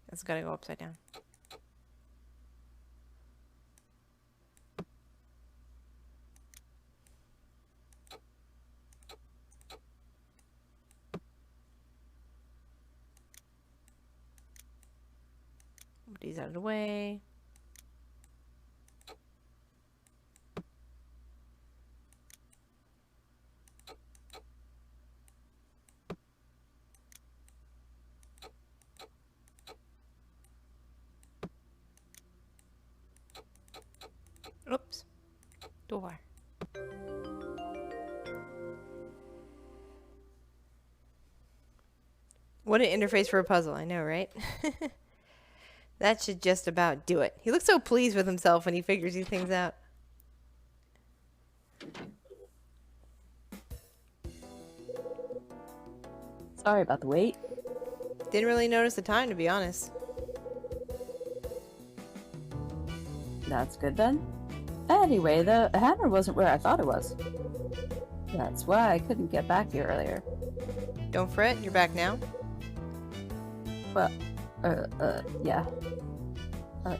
That's gotta go upside down. Move these out of the way. Oops. Door. What an interface for a puzzle, I know, right? That should just about do it. He looks so pleased with himself when he figures these things out. Sorry about the wait. Didn't really notice the time, to be honest. That's good then. Anyway, the hammer wasn't where I thought it was. That's why I couldn't get back here earlier. Don't fret, you're back now. Well, yeah.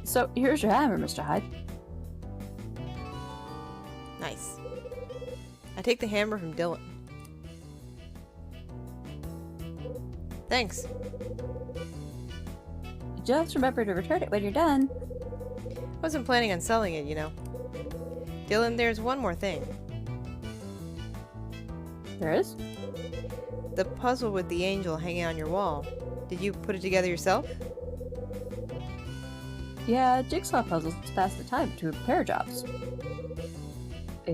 So here's your hammer, Mr. Hyde. Nice. I take the hammer from Dylan. Thanks. Just remember to return it when you're done. Wasn't planning on selling it, you know. Dylan, there's one more thing. There is? The puzzle with the angel hanging on your wall. Did you put it together yourself? Yeah, jigsaw puzzles to pass the time to repair jobs.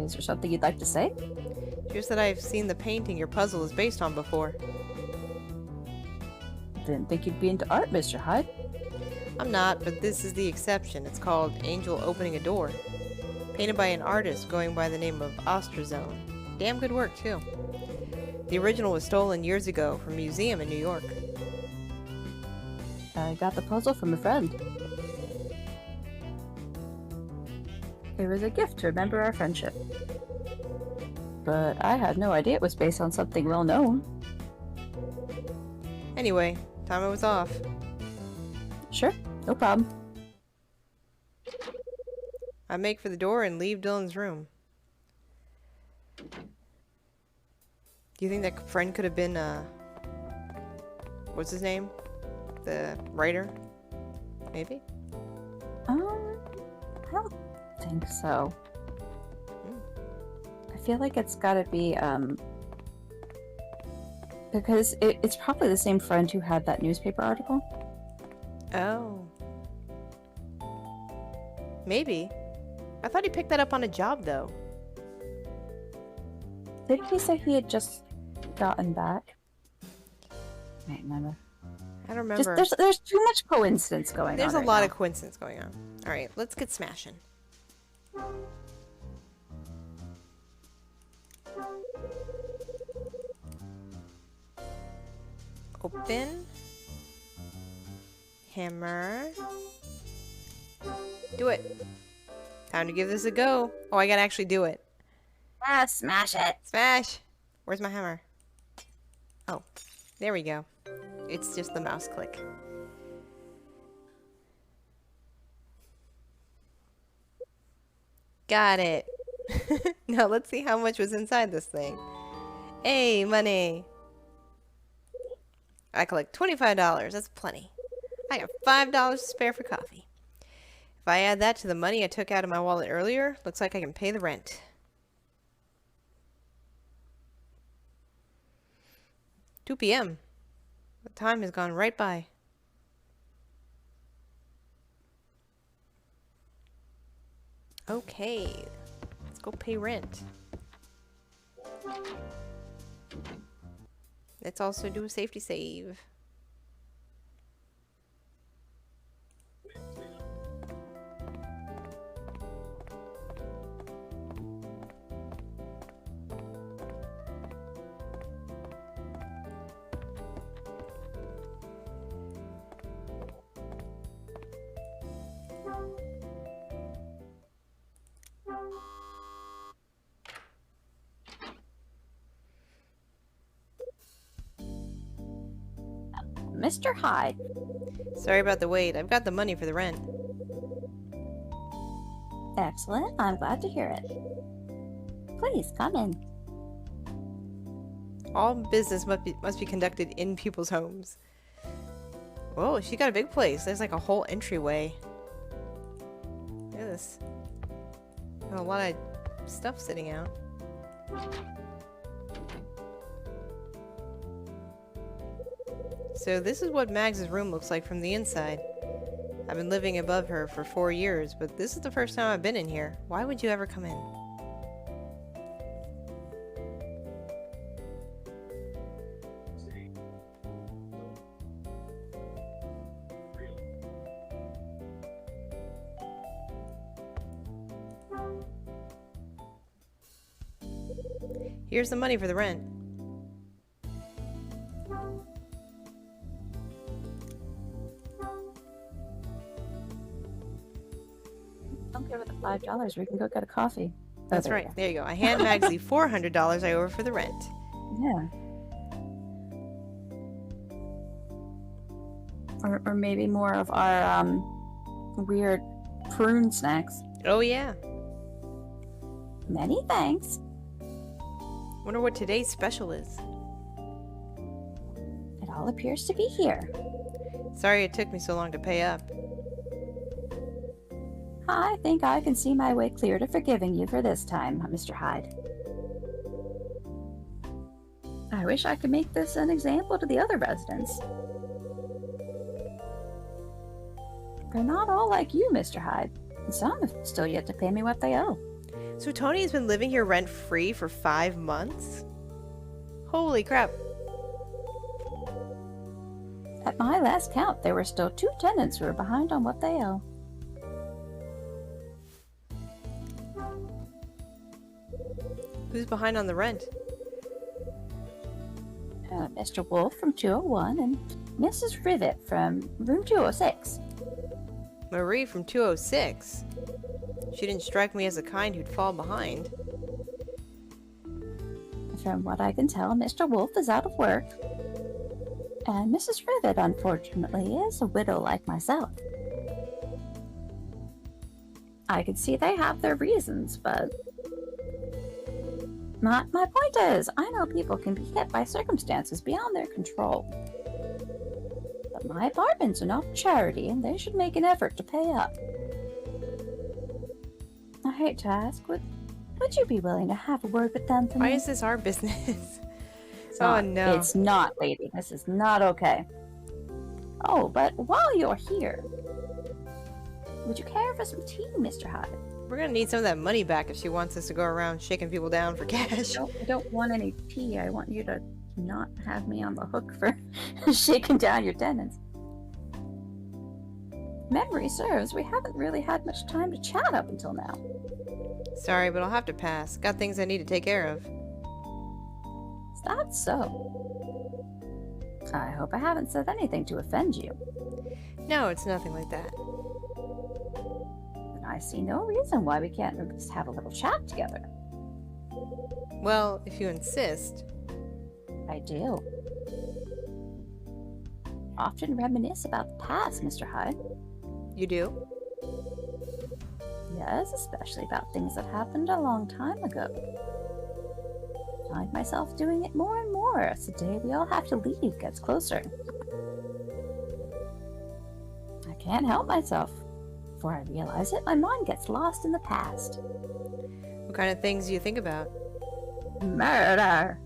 Is there something you'd like to say? Just that I've seen the painting your puzzle is based on before. Didn't think you'd be into art, Mr. Hyde. I'm not, but this is the exception. It's called Angel Opening a Door. Painted by an artist going by the name of Osterzone. Damn good work, too. The original was stolen years ago from a museum in New York. I got the puzzle from a friend. It was a gift to remember our friendship. But I had no idea it was based on something well known. Anyway, time I was off. Sure, no problem. I make for the door and leave Dylan's room. Do you think that friend could have been, what's his name? The writer? Maybe? I don't think so. I feel like it's gotta be, because it's probably the same friend who had that newspaper article. Oh. Maybe. I thought he picked that up on a job, though. Did he say he had just gotten back? I can't remember. I don't remember. There's too much coincidence going on. There's a right lot now. of coincidence going on. Alright, let's get smashing. Open. Hammer. Do it. Time to give this a go. Oh, I gotta actually do it. Ah, smash it. Smash! Where's my hammer? Oh, there we go. It's just the mouse click. Got it. Now let's see how much was inside this thing. Hey, money! I collect $25. That's plenty. I got $5 to spare for coffee. If I add that to the money I took out of my wallet earlier, looks like I can pay the rent. 2 p.m. The time has gone right by. Okay, let's go pay rent. Let's also do a safety save. Mr. Hyde. Sorry about the wait. I've got the money for the rent. Excellent. I'm glad to hear it. Please come in. All business must be conducted in people's homes. Whoa, she got a big place. There's like a whole entryway. Look at this. Got a lot of stuff sitting out. So this is what Mags' room looks like from the inside. I've been living above her for 4 years, but this is the first time I've been in here. Why would you ever come in? Here's the money for the rent. Don't give her the $5. We can go get a coffee. That's right. There you go. I hand Mags the $400 I owe her for the rent. Yeah. Or maybe more of our weird prune snacks. Oh yeah. Many thanks. Wonder what today's special is. It all appears to be here. Sorry it took me so long to pay up. I think I can see my way clear to forgiving you for this time, Mr. Hyde. I wish I could make this an example to the other residents. They're not all like you, Mr. Hyde. And some have still yet to pay me what they owe. So Tony has been living here rent-free for 5 months? Holy crap. At my last count, there were still 2 tenants who were behind on what they owe. Who's behind on the rent? Mr. Wolf from 201 and Mrs. Rivet from room 206. Marie from 206. She didn't strike me as the kind who'd fall behind. From what I can tell, Mr. Wolf is out of work. And Mrs. Rivet, unfortunately, is a widow like myself. I can see they have their reasons, but... My point is, I know people can be hit by circumstances beyond their control. But my apartment's an off-charity, and they should make an effort to pay up. I hate to ask, would you be willing to have a word with them for Why me? is this our business? It's Oh not. no. It's not, lady. This is not okay. Oh, but while you're here, would you care for some tea, Mr. Hyde? We're gonna need some of that money back if she wants us to go around shaking people down for cash. I don't want any tea. I want you to not have me on the hook for shaking down your tenants. Memory serves, we haven't really had much time to chat up until now. Sorry, but I'll have to pass. Got things I need to take care of. Is that so? I hope I haven't said anything to offend you. No, it's nothing like that. And I see no reason why we can't at least have a little chat together. Well, if you insist. I do. Often reminisce about the past, Mr. Hyde. You do? Yes, especially about things that happened a long time ago. Find myself doing it more and more as the day we all have to leave gets closer. I can't help myself. Before I realize it, my mind gets lost in the past. What kind of things do you think about? Murder!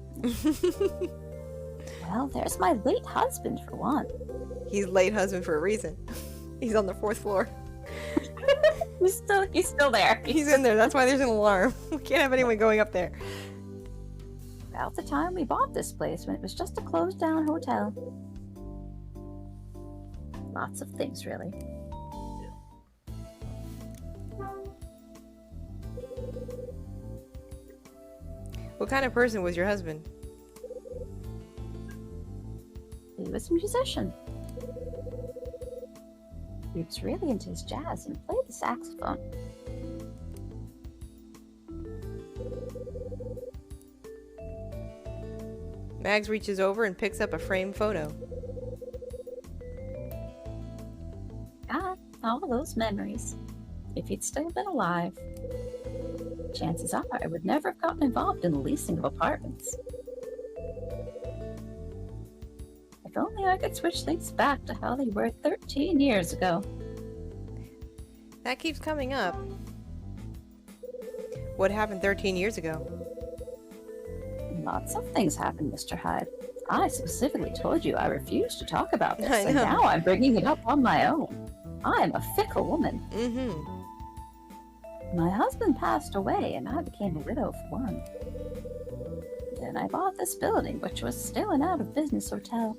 Well, there's my late husband for one. He's late husband for a reason. He's on the 4th floor. He's still there. He's in there. That's why there's an alarm. We can't have anyone going up there. About the time we bought this place when it was just a closed down hotel. Lots of things, really. What kind of person was your husband? He was a musician. He was really into his jazz and played the saxophone. Mags reaches over and picks up a framed photo. Ah, all those memories. If he'd still been alive, chances are I would never have gotten involved in the leasing of apartments. If only I could switch things back to how they were 13 years ago. That keeps coming up. What happened 13 years ago? Lots of things happened, Mr. Hyde. I specifically told you I refused to talk about this, I and know. now I'm bringing it up on my own. I am a fickle woman. Mm-hmm. My husband passed away, and I became a widow for one. Then I bought this building, which was still an out-of-business hotel.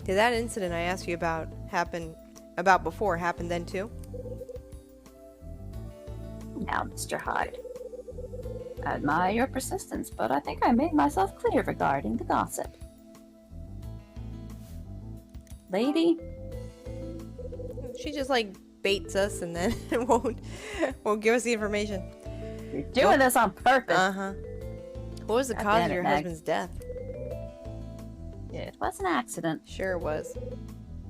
Did that incident I asked you about before happen then too? Now, Mr. Hyde, I admire your persistence, but I think I made myself clear regarding the gossip. Lady, She just like baits us and then won't give us the information. you're doing this on purpose. Uh-huh. What was the God cause damn of it, your Meg. husband's death? It was an accident. Sure it was.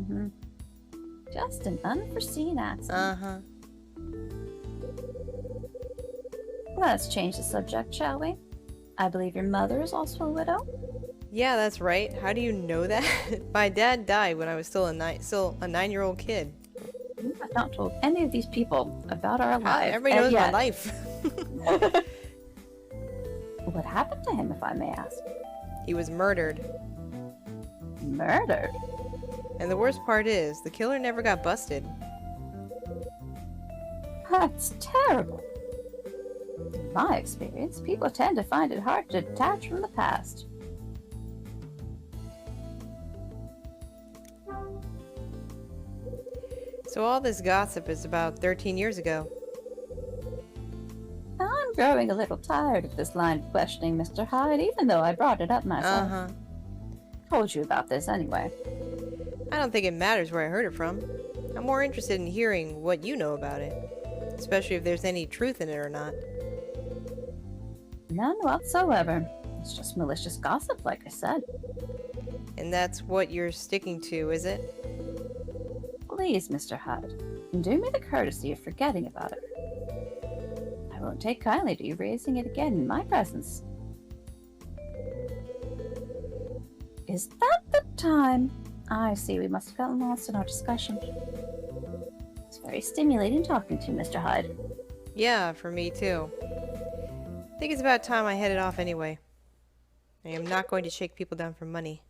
hmm Just an unforeseen accident. Uh-huh. Let's change the subject, shall we? I believe your mother is also a widow? Yeah, that's right. How do you know that? My dad died when I was still a 9-year-old kid. I've not told any of these people about our lives. Everybody knows and my yet- life. What happened to him, if I may ask? He was murdered. Murdered? And the worst part is, the killer never got busted. That's terrible. In my experience, people tend to find it hard to detach from the past. So all this gossip is about 13 years ago. I'm growing a little tired of this line of questioning, Mr. Hyde, even though I brought it up myself. Uh-huh. Told you about this anyway. I don't think it matters where I heard it from. I'm more interested in hearing what you know about it, especially if there's any truth in it or not. None whatsoever. It's just malicious gossip, like I said. And that's what you're sticking to, is it? Please, Mr. Hyde, do me the courtesy of forgetting about it. I won't take kindly to you raising it again in my presence. Is that the time? I see, we must have gotten lost in our discussion. It's very stimulating talking to you, Mr. Hyde. Yeah, for me too. I think it's about time I headed off anyway. I am not going to shake people down for money.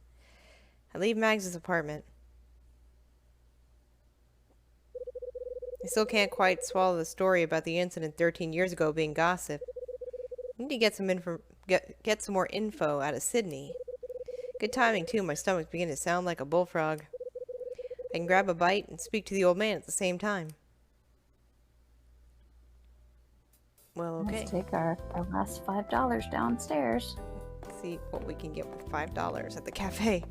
I leave Mags's apartment. I still can't quite swallow the story about the incident 13 years ago being gossip. I need to get some more info out of Sydney. Good timing too, my stomach's beginning to sound like a bullfrog. I can grab a bite and speak to the old man at the same time. Well, okay. Let's take our last $5 downstairs. Let's see what we can get with $5 at the cafe.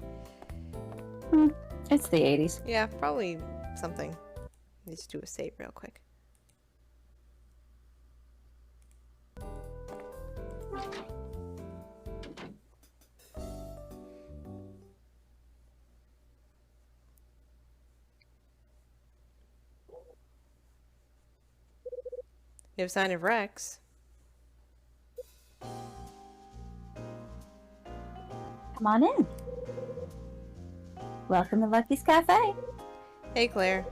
It's the 80s. Yeah, probably something. Let's do a save real quick. No sign of Rex. Come on in. Welcome to Lucky's Cafe. Hey, Claire.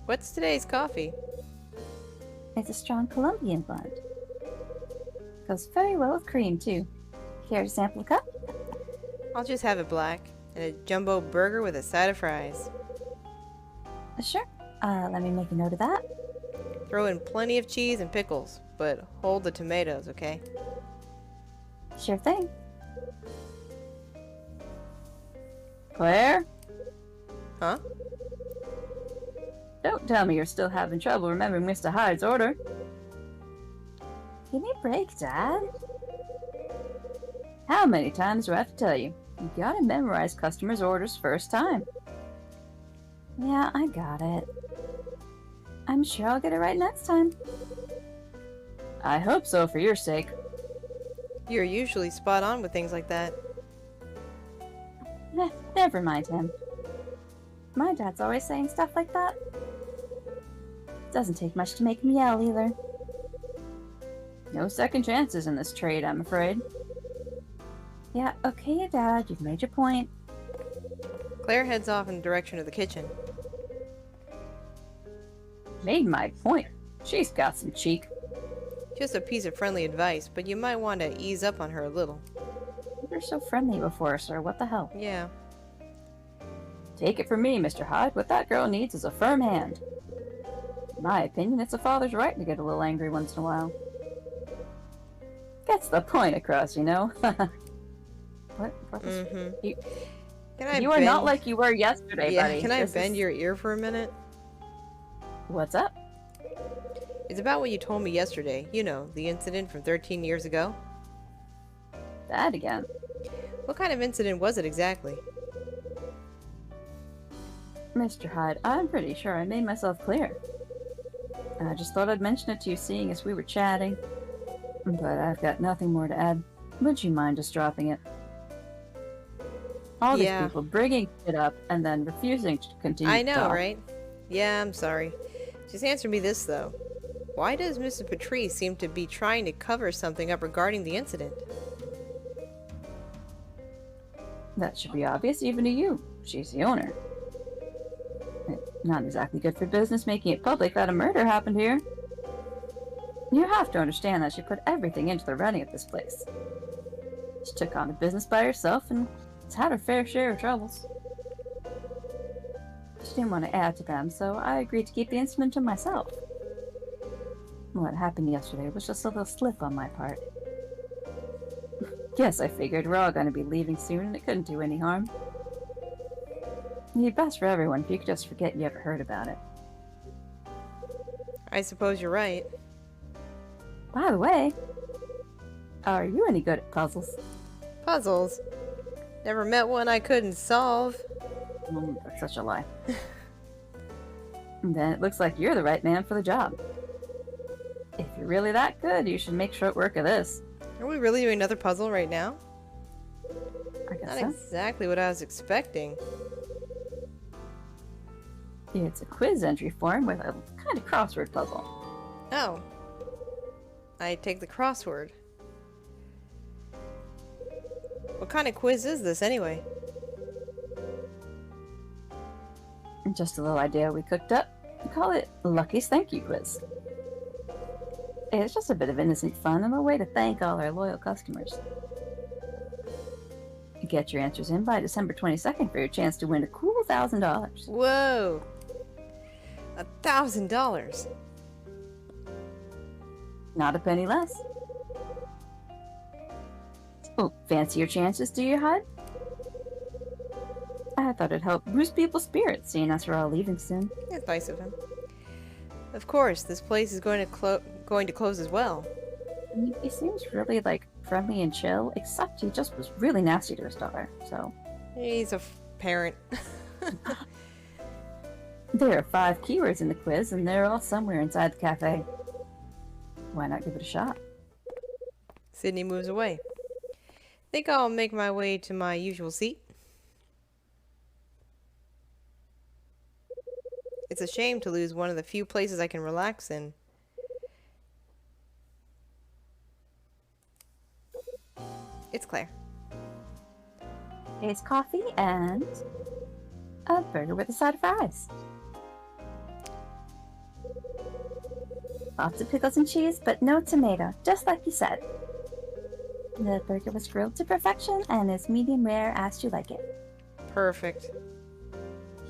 What's today's coffee? It's a strong Colombian blend. Goes very well with cream, too. Care to sample a cup? I'll just have it black. And a jumbo burger with a side of fries. Sure. Let me make a note of that. Throw in plenty of cheese and pickles, but hold the tomatoes, okay? Sure thing. Claire? Huh? Don't tell me you're still having trouble remembering Mr. Hyde's order. Give me a break, Dad. How many times do I have to tell you? You gotta memorize customers' orders first time. Yeah, I got it. I'm sure I'll get it right next time. I hope so for your sake. You're usually spot on with things like that. Never mind him. My dad's always saying stuff like that. Doesn't take much to make him yell either. No second chances in this trade, I'm afraid. Yeah, okay, Dad, you've made your point. Claire heads off in the direction of the kitchen. Made my point. She's got some cheek. Just a piece of friendly advice, but you might want to ease up on her a little. You were so friendly before, sir. What the hell? Yeah. Take it from me, Mr. Hyde. What that girl needs is a firm hand. In my opinion, it's a father's right to get a little angry once in a while. Gets the point across, you know? What was... You are not like you were yesterday, buddy. Can I bend your ear for a minute? What's up? It's about what you told me yesterday. You know, the incident from 13 years ago. That again. What kind of incident was it exactly? Mr. Hyde, I'm pretty sure I made myself clear. I just thought I'd mention it to you seeing as we were chatting. But I've got nothing more to add. Would you mind just dropping it? All these people bringing it up and then refusing to continue I to know, talk. right? Yeah, I'm sorry. Just answer me this, though. Why does Mrs. Patrice seem to be trying to cover something up regarding the incident? That should be obvious even to you. She's the owner. Not exactly good for business making it public that a murder happened here. You have to understand that she put everything into the running of this place. She took on the business by herself and has had her fair share of troubles. She didn't want to add to them, so I agreed to keep the instrument to myself. What happened yesterday was just a little slip on my part. Yes, I figured we're all going to be leaving soon and it couldn't do any harm. It'd be best for everyone if you could just forget you ever heard about it. I suppose you're right. By the way, are you any good at puzzles? Puzzles? Never met one I couldn't solve. That's such a lie. Then it looks like you're the right man for the job. If you're really that good, you should make short work of this. Are we really doing another puzzle right now? I guess Not so. exactly what I was expecting. It's a quiz entry form with a kind of crossword puzzle. Oh. I take the crossword. What kind of quiz is this anyway? Just a little idea we cooked up. We call it Lucky's Thank You Quiz. It's just a bit of innocent fun and a way to thank all our loyal customers. Get your answers in by December 22nd for your chance to win a cool $1,000. Whoa! $1,000. Not a penny less. Oh, fancy your chances, do you, Hud? I thought it'd help boost people's spirits, seeing us are all leaving soon. That's nice of him. Of course, this place is going to close as well. I mean, he seems really, friendly and chill, except he just was really nasty to his daughter, so... He's a parent. There are 5 keywords in the quiz, and they're all somewhere inside the cafe. Why not give it a shot? Sydney moves away. Think I'll make my way to my usual seat. It's a shame to lose one of the few places I can relax in. It's Claire. It's coffee and a burger with a side of fries. Lots of pickles and cheese, but no tomato, just like you said. The burger was grilled to perfection and is medium rare as you like it. Perfect.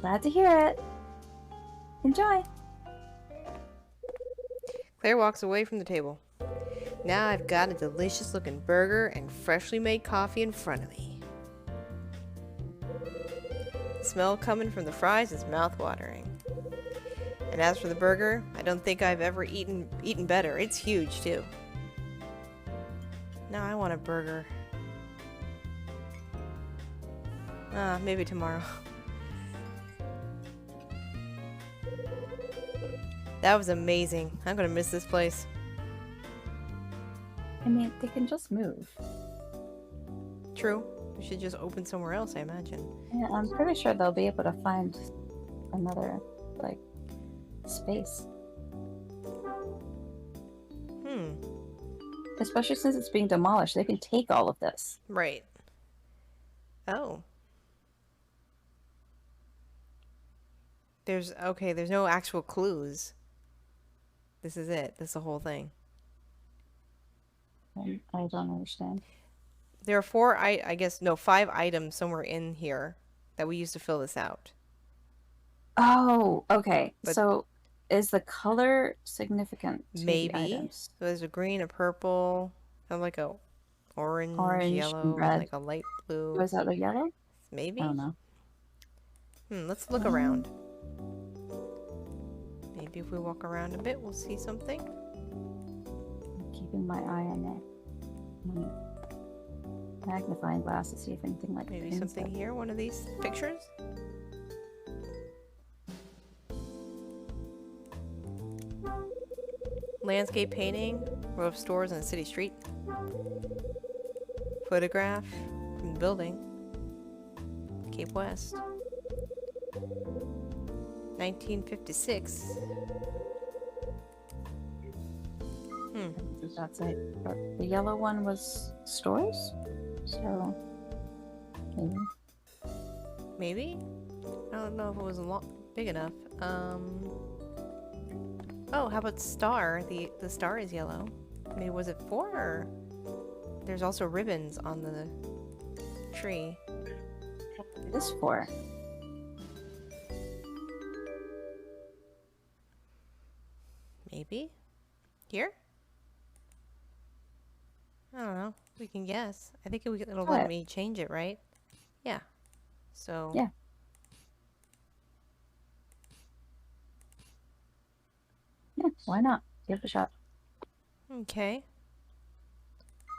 Glad to hear it. Enjoy. Claire walks away from the table. Now I've got a delicious looking burger and freshly made coffee in front of me. The smell coming from the fries is mouth-watering. And as for the burger, I don't think I've ever eaten better. It's huge too. Now I want a burger. Maybe tomorrow. That was amazing. I'm gonna miss this place. I mean, they can just move. True. We should just open somewhere else, I imagine. Yeah, I'm pretty sure they'll be able to find another, space. Especially since it's being demolished, they can take all of this. Right. Oh. There's no actual clues. This is it. This is the whole thing. I don't understand. There are 5 items somewhere in here that we used to fill this out. Oh, okay. But- So, is the color significant to the Maybe. items? So there's a green, a purple, and like a orange, Orange and yellow, red. like a light blue. Was that a yellow? Maybe? I don't know. Let's look around. Maybe if we walk around a bit, we'll see something. I'm keeping my eye on it. Magnifying glass to see if anything like Maybe pins something it. here, one of these pictures. Landscape painting, row of stores on a city street. Photograph from the building. Cape West. 1956. That's it. But the yellow one was stores, so maybe. Maybe? I don't know if it was big enough. Oh, how about star? The star is yellow. Maybe was it 4 or... There's also ribbons on the tree. It is 4. Maybe? Here? I don't know. We can guess. I think it'll Try let it. me change it, right? Yeah. So. Yeah. Yeah, why not? Give it a shot. Okay.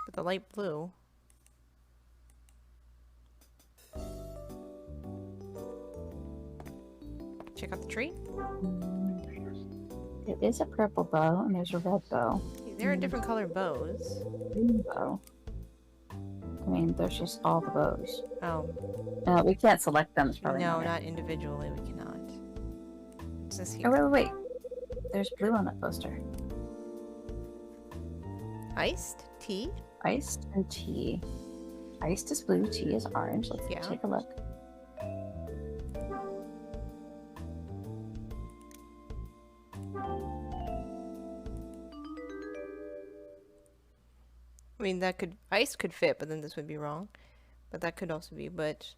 But the light blue. Check out the tree. It is a purple bow, and there's a red bow. There are different colored bows. Green bow. I mean, there's just all the bows. Oh. We can't select them. It's probably No, not. not individually. We cannot. What's this Oh, here? wait. There's blue on that poster. Iced tea? Iced and tea. Iced is blue, tea is orange. Let's Yeah. take a look. I mean, ice could fit, but then this would be wrong. But that could also be, but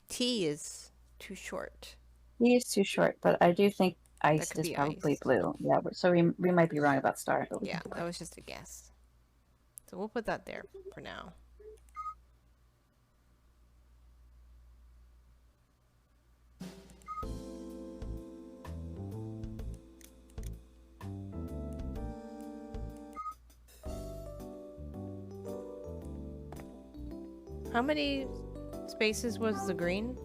tea is too short. Tea is too short, but I do think iced could is be probably iced. blue. Yeah, so we might be wrong about star. But Yeah, that was just a guess. So we'll put that there for now. How many spaces was the green?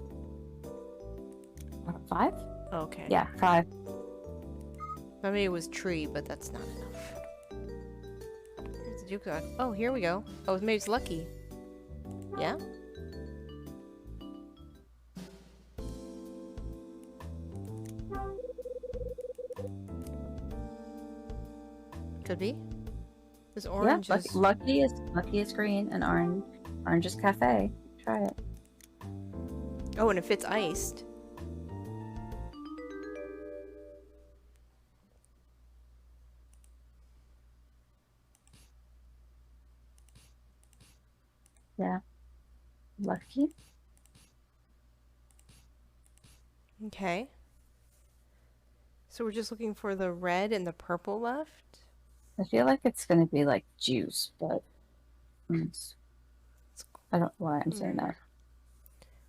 5? Okay. Yeah, 5. I mean, it was tree, but that's not enough. Where's the jukebox? Oh, here we go. Oh, maybe it's lucky. Yeah? Could be. This orange Yeah, is... lucky is green, and orange is cafe. Try it. Oh, and if it's iced. Yeah. Lucky. Okay. So we're just looking for the red and the purple left? I feel like it's gonna be like juice, but I don't know why I'm saying that.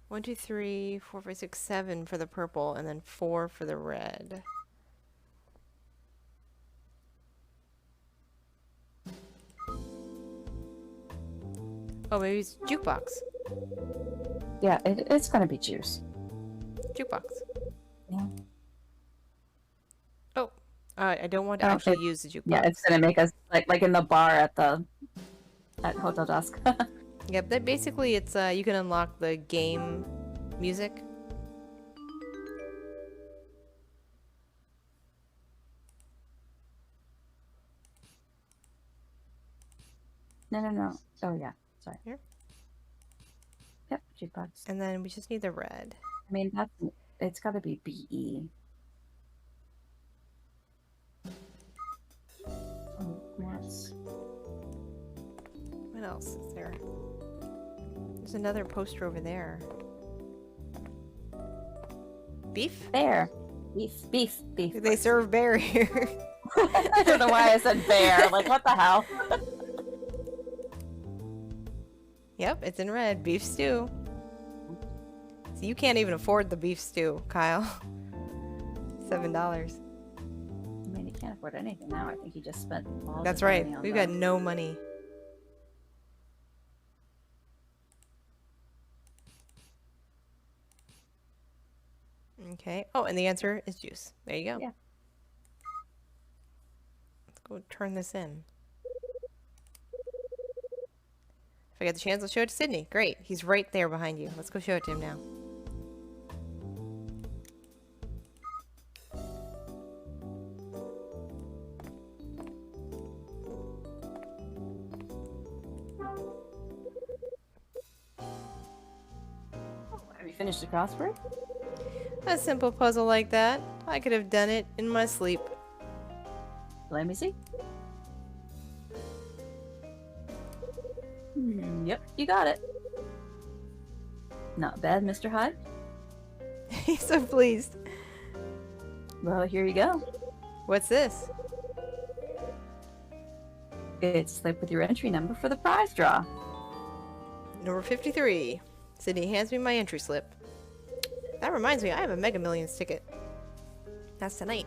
1, 2, 3, 4, 5, 6, 7 for the purple, and then 4 for the red. Oh, maybe it's jukebox. Yeah, it's gonna be juice. Jukebox. Yeah. Oh, I don't want to Oh, actually use the jukebox. Yeah, it's gonna make us like in the bar at Hotel Dusk. Yep, that basically it's you can unlock the game music. No. Oh yeah, sorry. Here? Yep, jukebox. And then we just need the red. I mean, it's got to be BE. Oh, yes. What else is there? There's another poster over there. Beef? Bear. Beef. They serve bear here. I don't know why I said bear. Like, what the hell? Yep, it's in red. Beef stew. So you can't even afford the beef stew, Kyle. $7. I mean, he can't afford anything now. I think he just spent all That's his right. money on We've the- got no money. Okay. Oh, and the answer is juice. There you go. Yeah. Let's go turn this in. If I get the chance, I'll show it to Sydney. Great. He's right there behind you. Let's go show it to him now. Have you finished the crossword? A simple puzzle like that. I could have done it in my sleep. Let me see. Yep, you got it. Not bad, Mr. Hyde. He's so pleased. Well, here you go. What's this? It's a slip with your entry number for the prize draw. Number 53. Sydney hands me my entry slip. That reminds me, I have a Mega Millions ticket. That's tonight.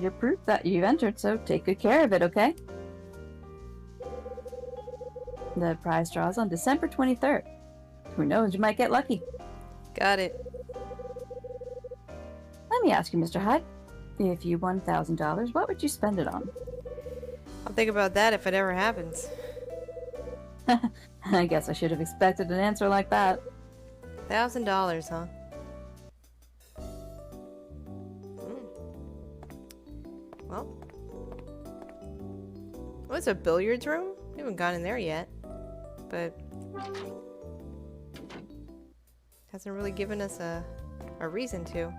Your proof that you've entered, so take good care of it, okay? The prize draw is on December 23rd. Who knows, you might get lucky. Got it. Let me ask you, Mr. Hyde. If you won $1,000, what would you spend it on? I'll think about that if it ever happens. I guess I should have expected an answer like that. $1,000, huh? Well. Oh, it's a billiards room? We haven't gone in there yet. But hasn't really given us a reason to.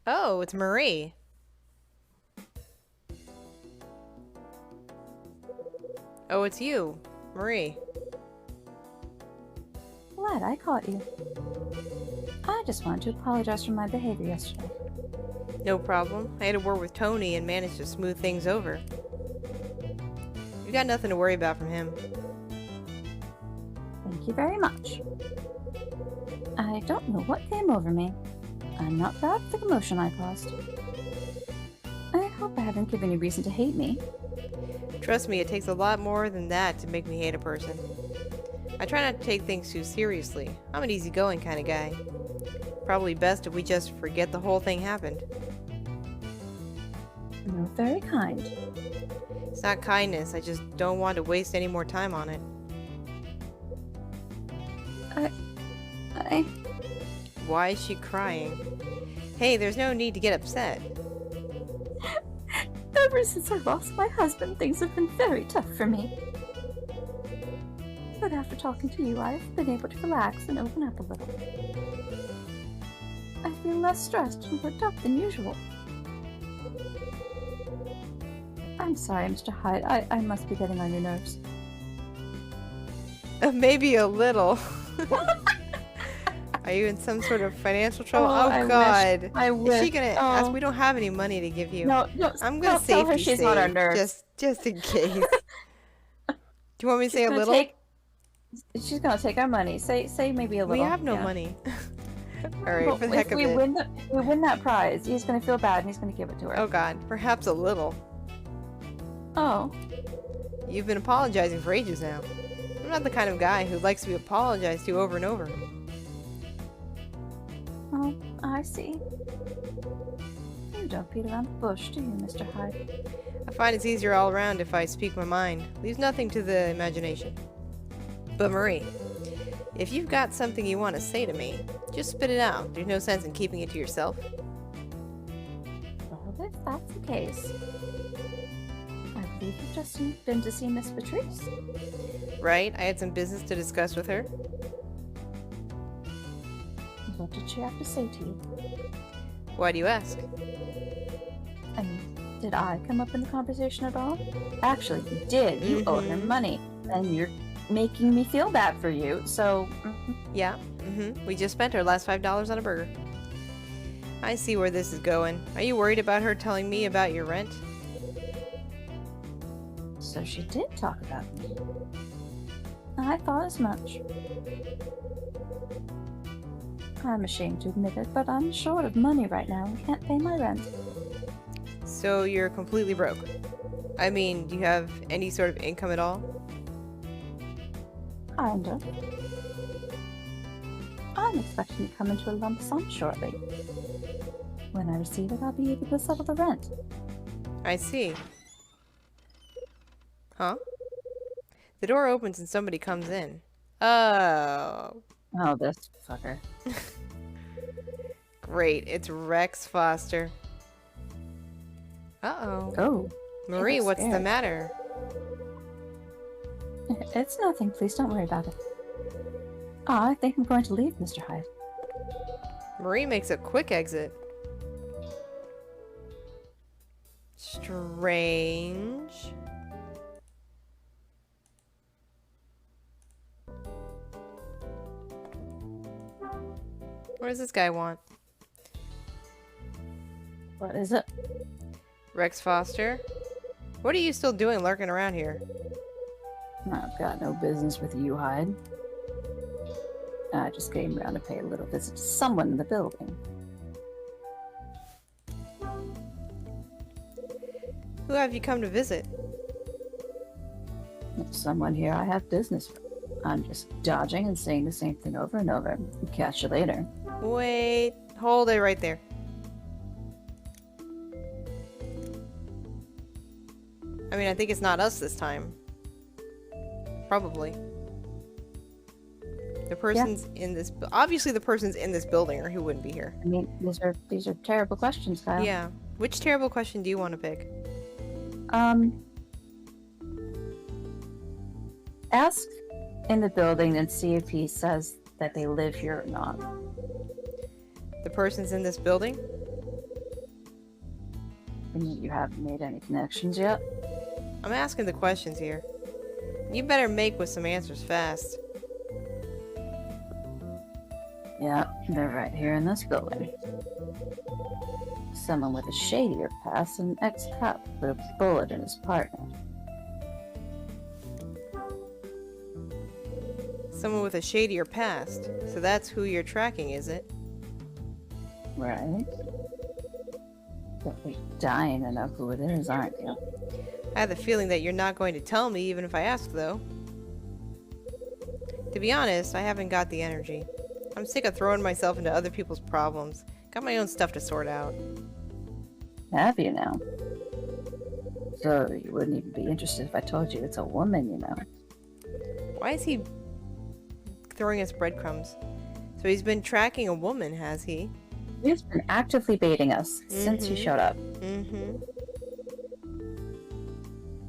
Oh, it's Marie. Oh, it's you, Marie. Glad I caught you. I just wanted to apologize for my behavior yesterday. No problem. I had a word with Tony and managed to smooth things over. You got nothing to worry about from him. Thank you very much. I don't know what came over me. I'm not proud of the commotion I caused. I hope I haven't given you reason to hate me. Trust me, it takes a lot more than that to make me hate a person. I try not to take things too seriously. I'm an easygoing kind of guy. Probably best if we just forget the whole thing happened. You're very kind. It's not kindness, I just don't want to waste any more time on it. I... Why is she crying? Hey, there's no need to get upset. Ever since I lost my husband, things have been very tough for me. But after talking to you, I've been able to relax and open up a little. I feel less stressed and worked up than usual. I'm sorry, Mr. Hyde. I must be getting on your nerves. Maybe a little. Are you in some sort of financial trouble? Oh, I God. I wish. Is she gonna ask? We don't have any money to give you. No, I'm gonna tell her she's not our nurse. just in case. Do you want me to say a little? She's gonna take our money. Say maybe a little. We have no money. All right, But for the heck if of we it. win that prize, he's gonna feel bad and he's gonna give it to her. Oh God, perhaps a little. Oh. You've been apologizing for ages now. I'm not the kind of guy who likes to be apologized to over and over. Oh, I see. You don't beat around the bush, do you, Mr. Hyde? I find it's easier all around if I speak my mind. Leaves nothing to the imagination. But Marie, if you've got something you want to say to me, just spit it out. There's no sense in keeping it to yourself. Well, if that's the case, I believe you've just been to see Miss Patrice. Right? I had some business to discuss with her. What did she have to say to you? Why do you ask? I mean, did I come up in the conversation at all? Actually, you did. You owed her money, and you're making me feel bad for you, so... Yeah, we just spent our last $5 on a burger. I see where this is going. Are you worried about her telling me about your rent? So she did talk about me. I thought as much. I'm ashamed to admit it, but I'm short of money right now and can't pay my rent. So you're completely broke? I mean, do you have any sort of income at all? Kind of. I'm expecting to come into a lump sum shortly. When I receive it, I'll be able to settle the rent. I see. Huh? The door opens and somebody comes in. Oh. Oh, this fucker. Great, it's Rex Foster. Uh-oh. Oh. Marie, what's the scared. matter? It's nothing. Please don't worry about it. I think I'm going to leave, Mr. Hyde. Marie makes a quick exit. Strange. What does this guy want? What is it? Rex Foster? What are you still doing lurking around here? I've got no business with you, Hyde. I just came around to pay a little visit to someone in the building. Who have you come to visit? Someone here I have business with. I'm just dodging and saying the same thing over and over. Catch you later. Wait, hold it right there. I mean, I think it's not us this time. Probably. The person's in this... Obviously the person's in this building or he wouldn't be here. I mean, these are terrible questions, Kyle. Yeah. Which terrible question do you want to pick? Ask in the building and see if he says that they live here or not. The person's in this building? I mean, you haven't made any connections yet? I'm asking the questions here. You better make with some answers fast. Yeah, they're right here in this building. Someone with a shadier past and an ex-cop with a bullet in his partner. Someone with a shadier past. So that's who you're tracking, is it? Right. But you're dying to know who it is, aren't you? I have the feeling that you're not going to tell me even if I ask, though. To be honest, I haven't got the energy. I'm sick of throwing myself into other people's problems. Got my own stuff to sort out. Have you now? So you wouldn't even be interested if I told you it's a woman, you know. Why is he throwing us breadcrumbs? So he's been tracking a woman, has he? He's been actively baiting us since he showed up. Mm-hmm.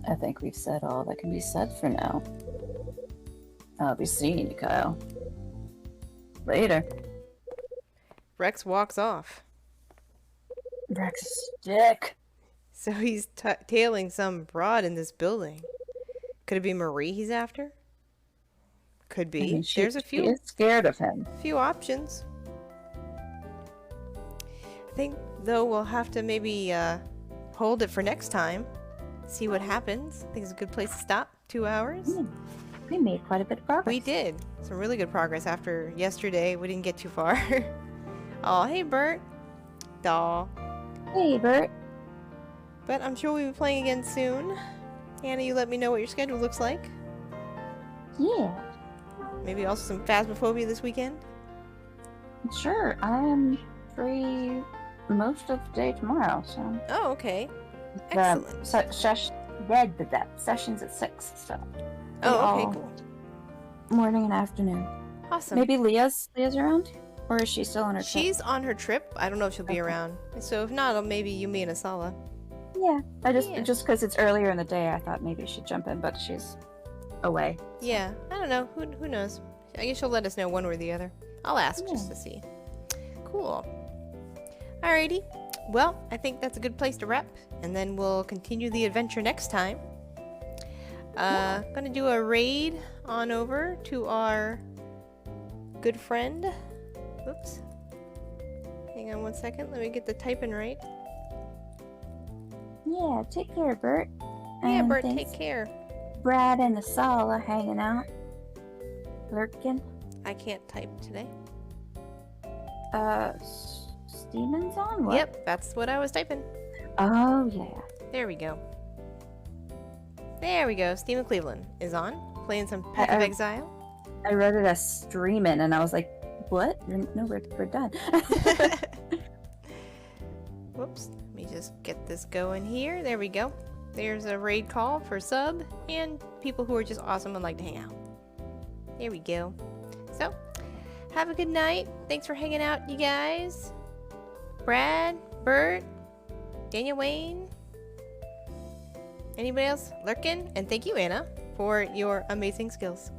I think we've said all that can be said for now. I'll be seeing you, Kyle. Later. Rex walks off. Rex's dick. So he's tailing some broad in this building. Could it be Marie he's after? Could be. I mean, There's a She few is scared of him. options. I think, though, we'll have to maybe hold it for next time. See what happens. I think it's a good place to stop. 2 hours. We made quite a bit of progress. We did. Some really good progress after yesterday. We didn't get too far. Oh, hey, Bert. Daw. Hey, Bert. But I'm sure we'll be playing again soon. Anna, you let me know what your schedule looks like. Yeah, Maybe also some Phasmophobia this weekend. sure. I'm free most of the day tomorrow, so. Oh, okay. The Excellent. sessions at 6, so. Oh, okay, all cool. Morning and afternoon. Awesome. Maybe Leah's around? Or is she still on her trip? She's on her trip. I don't know if she'll be around. So if not, maybe you, me, and Asala. Yeah. Yeah. Just because it's earlier in the day, I thought maybe she'd jump in, but she's away. Yeah, I don't know. Who knows? I guess she'll let us know one way or the other. I'll ask just to see. Cool. Alrighty. Well, I think that's a good place to wrap, and then we'll continue the adventure next time. Gonna do a raid on over to our good friend. Oops. Hang on one second. Let me get the typing right. Yeah, take care, Bert. Yeah, And Bert, thanks, take care. Brad and Asala hanging out. Lurkin. I can't type today. Steeman's on? What? Yep, that's what I was typing. Oh, yeah. There we go. There we go. Steven Cleveland is on, playing some Path of Exile. I wrote it as streamin', and I was like, what? No, we're done. Whoops. Let me just get this going here. There we go. There's a raid call for sub and people who are just awesome and like to hang out. There we go. So, have a good night. Thanks for hanging out, you guys. Brad, Bert, Daniel Wayne. Anybody else? Lurkin? And thank you, Anna, for your amazing skills.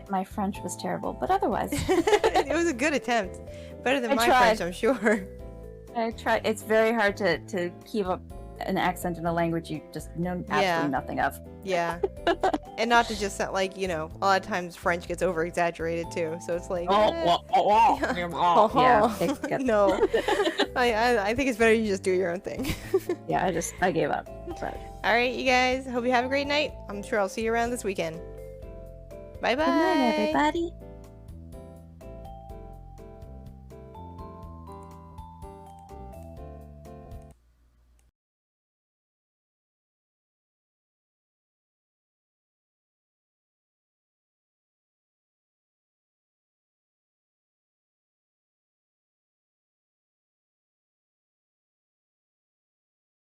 My French was terrible, but otherwise. It was a good attempt. Better than my tried. French, I'm sure. I tried. It's very hard to keep up an accent in a language you just know absolutely nothing of. Yeah. And not to just sound like, you know, a lot of times French gets over exaggerated too. So it's like, Yeah, it gets- no. I think it's better you just do your own thing. yeah, I gave up. But All right, you guys. Hope you have a great night. I'm sure I'll see you around this weekend. Bye bye. good night, everybody.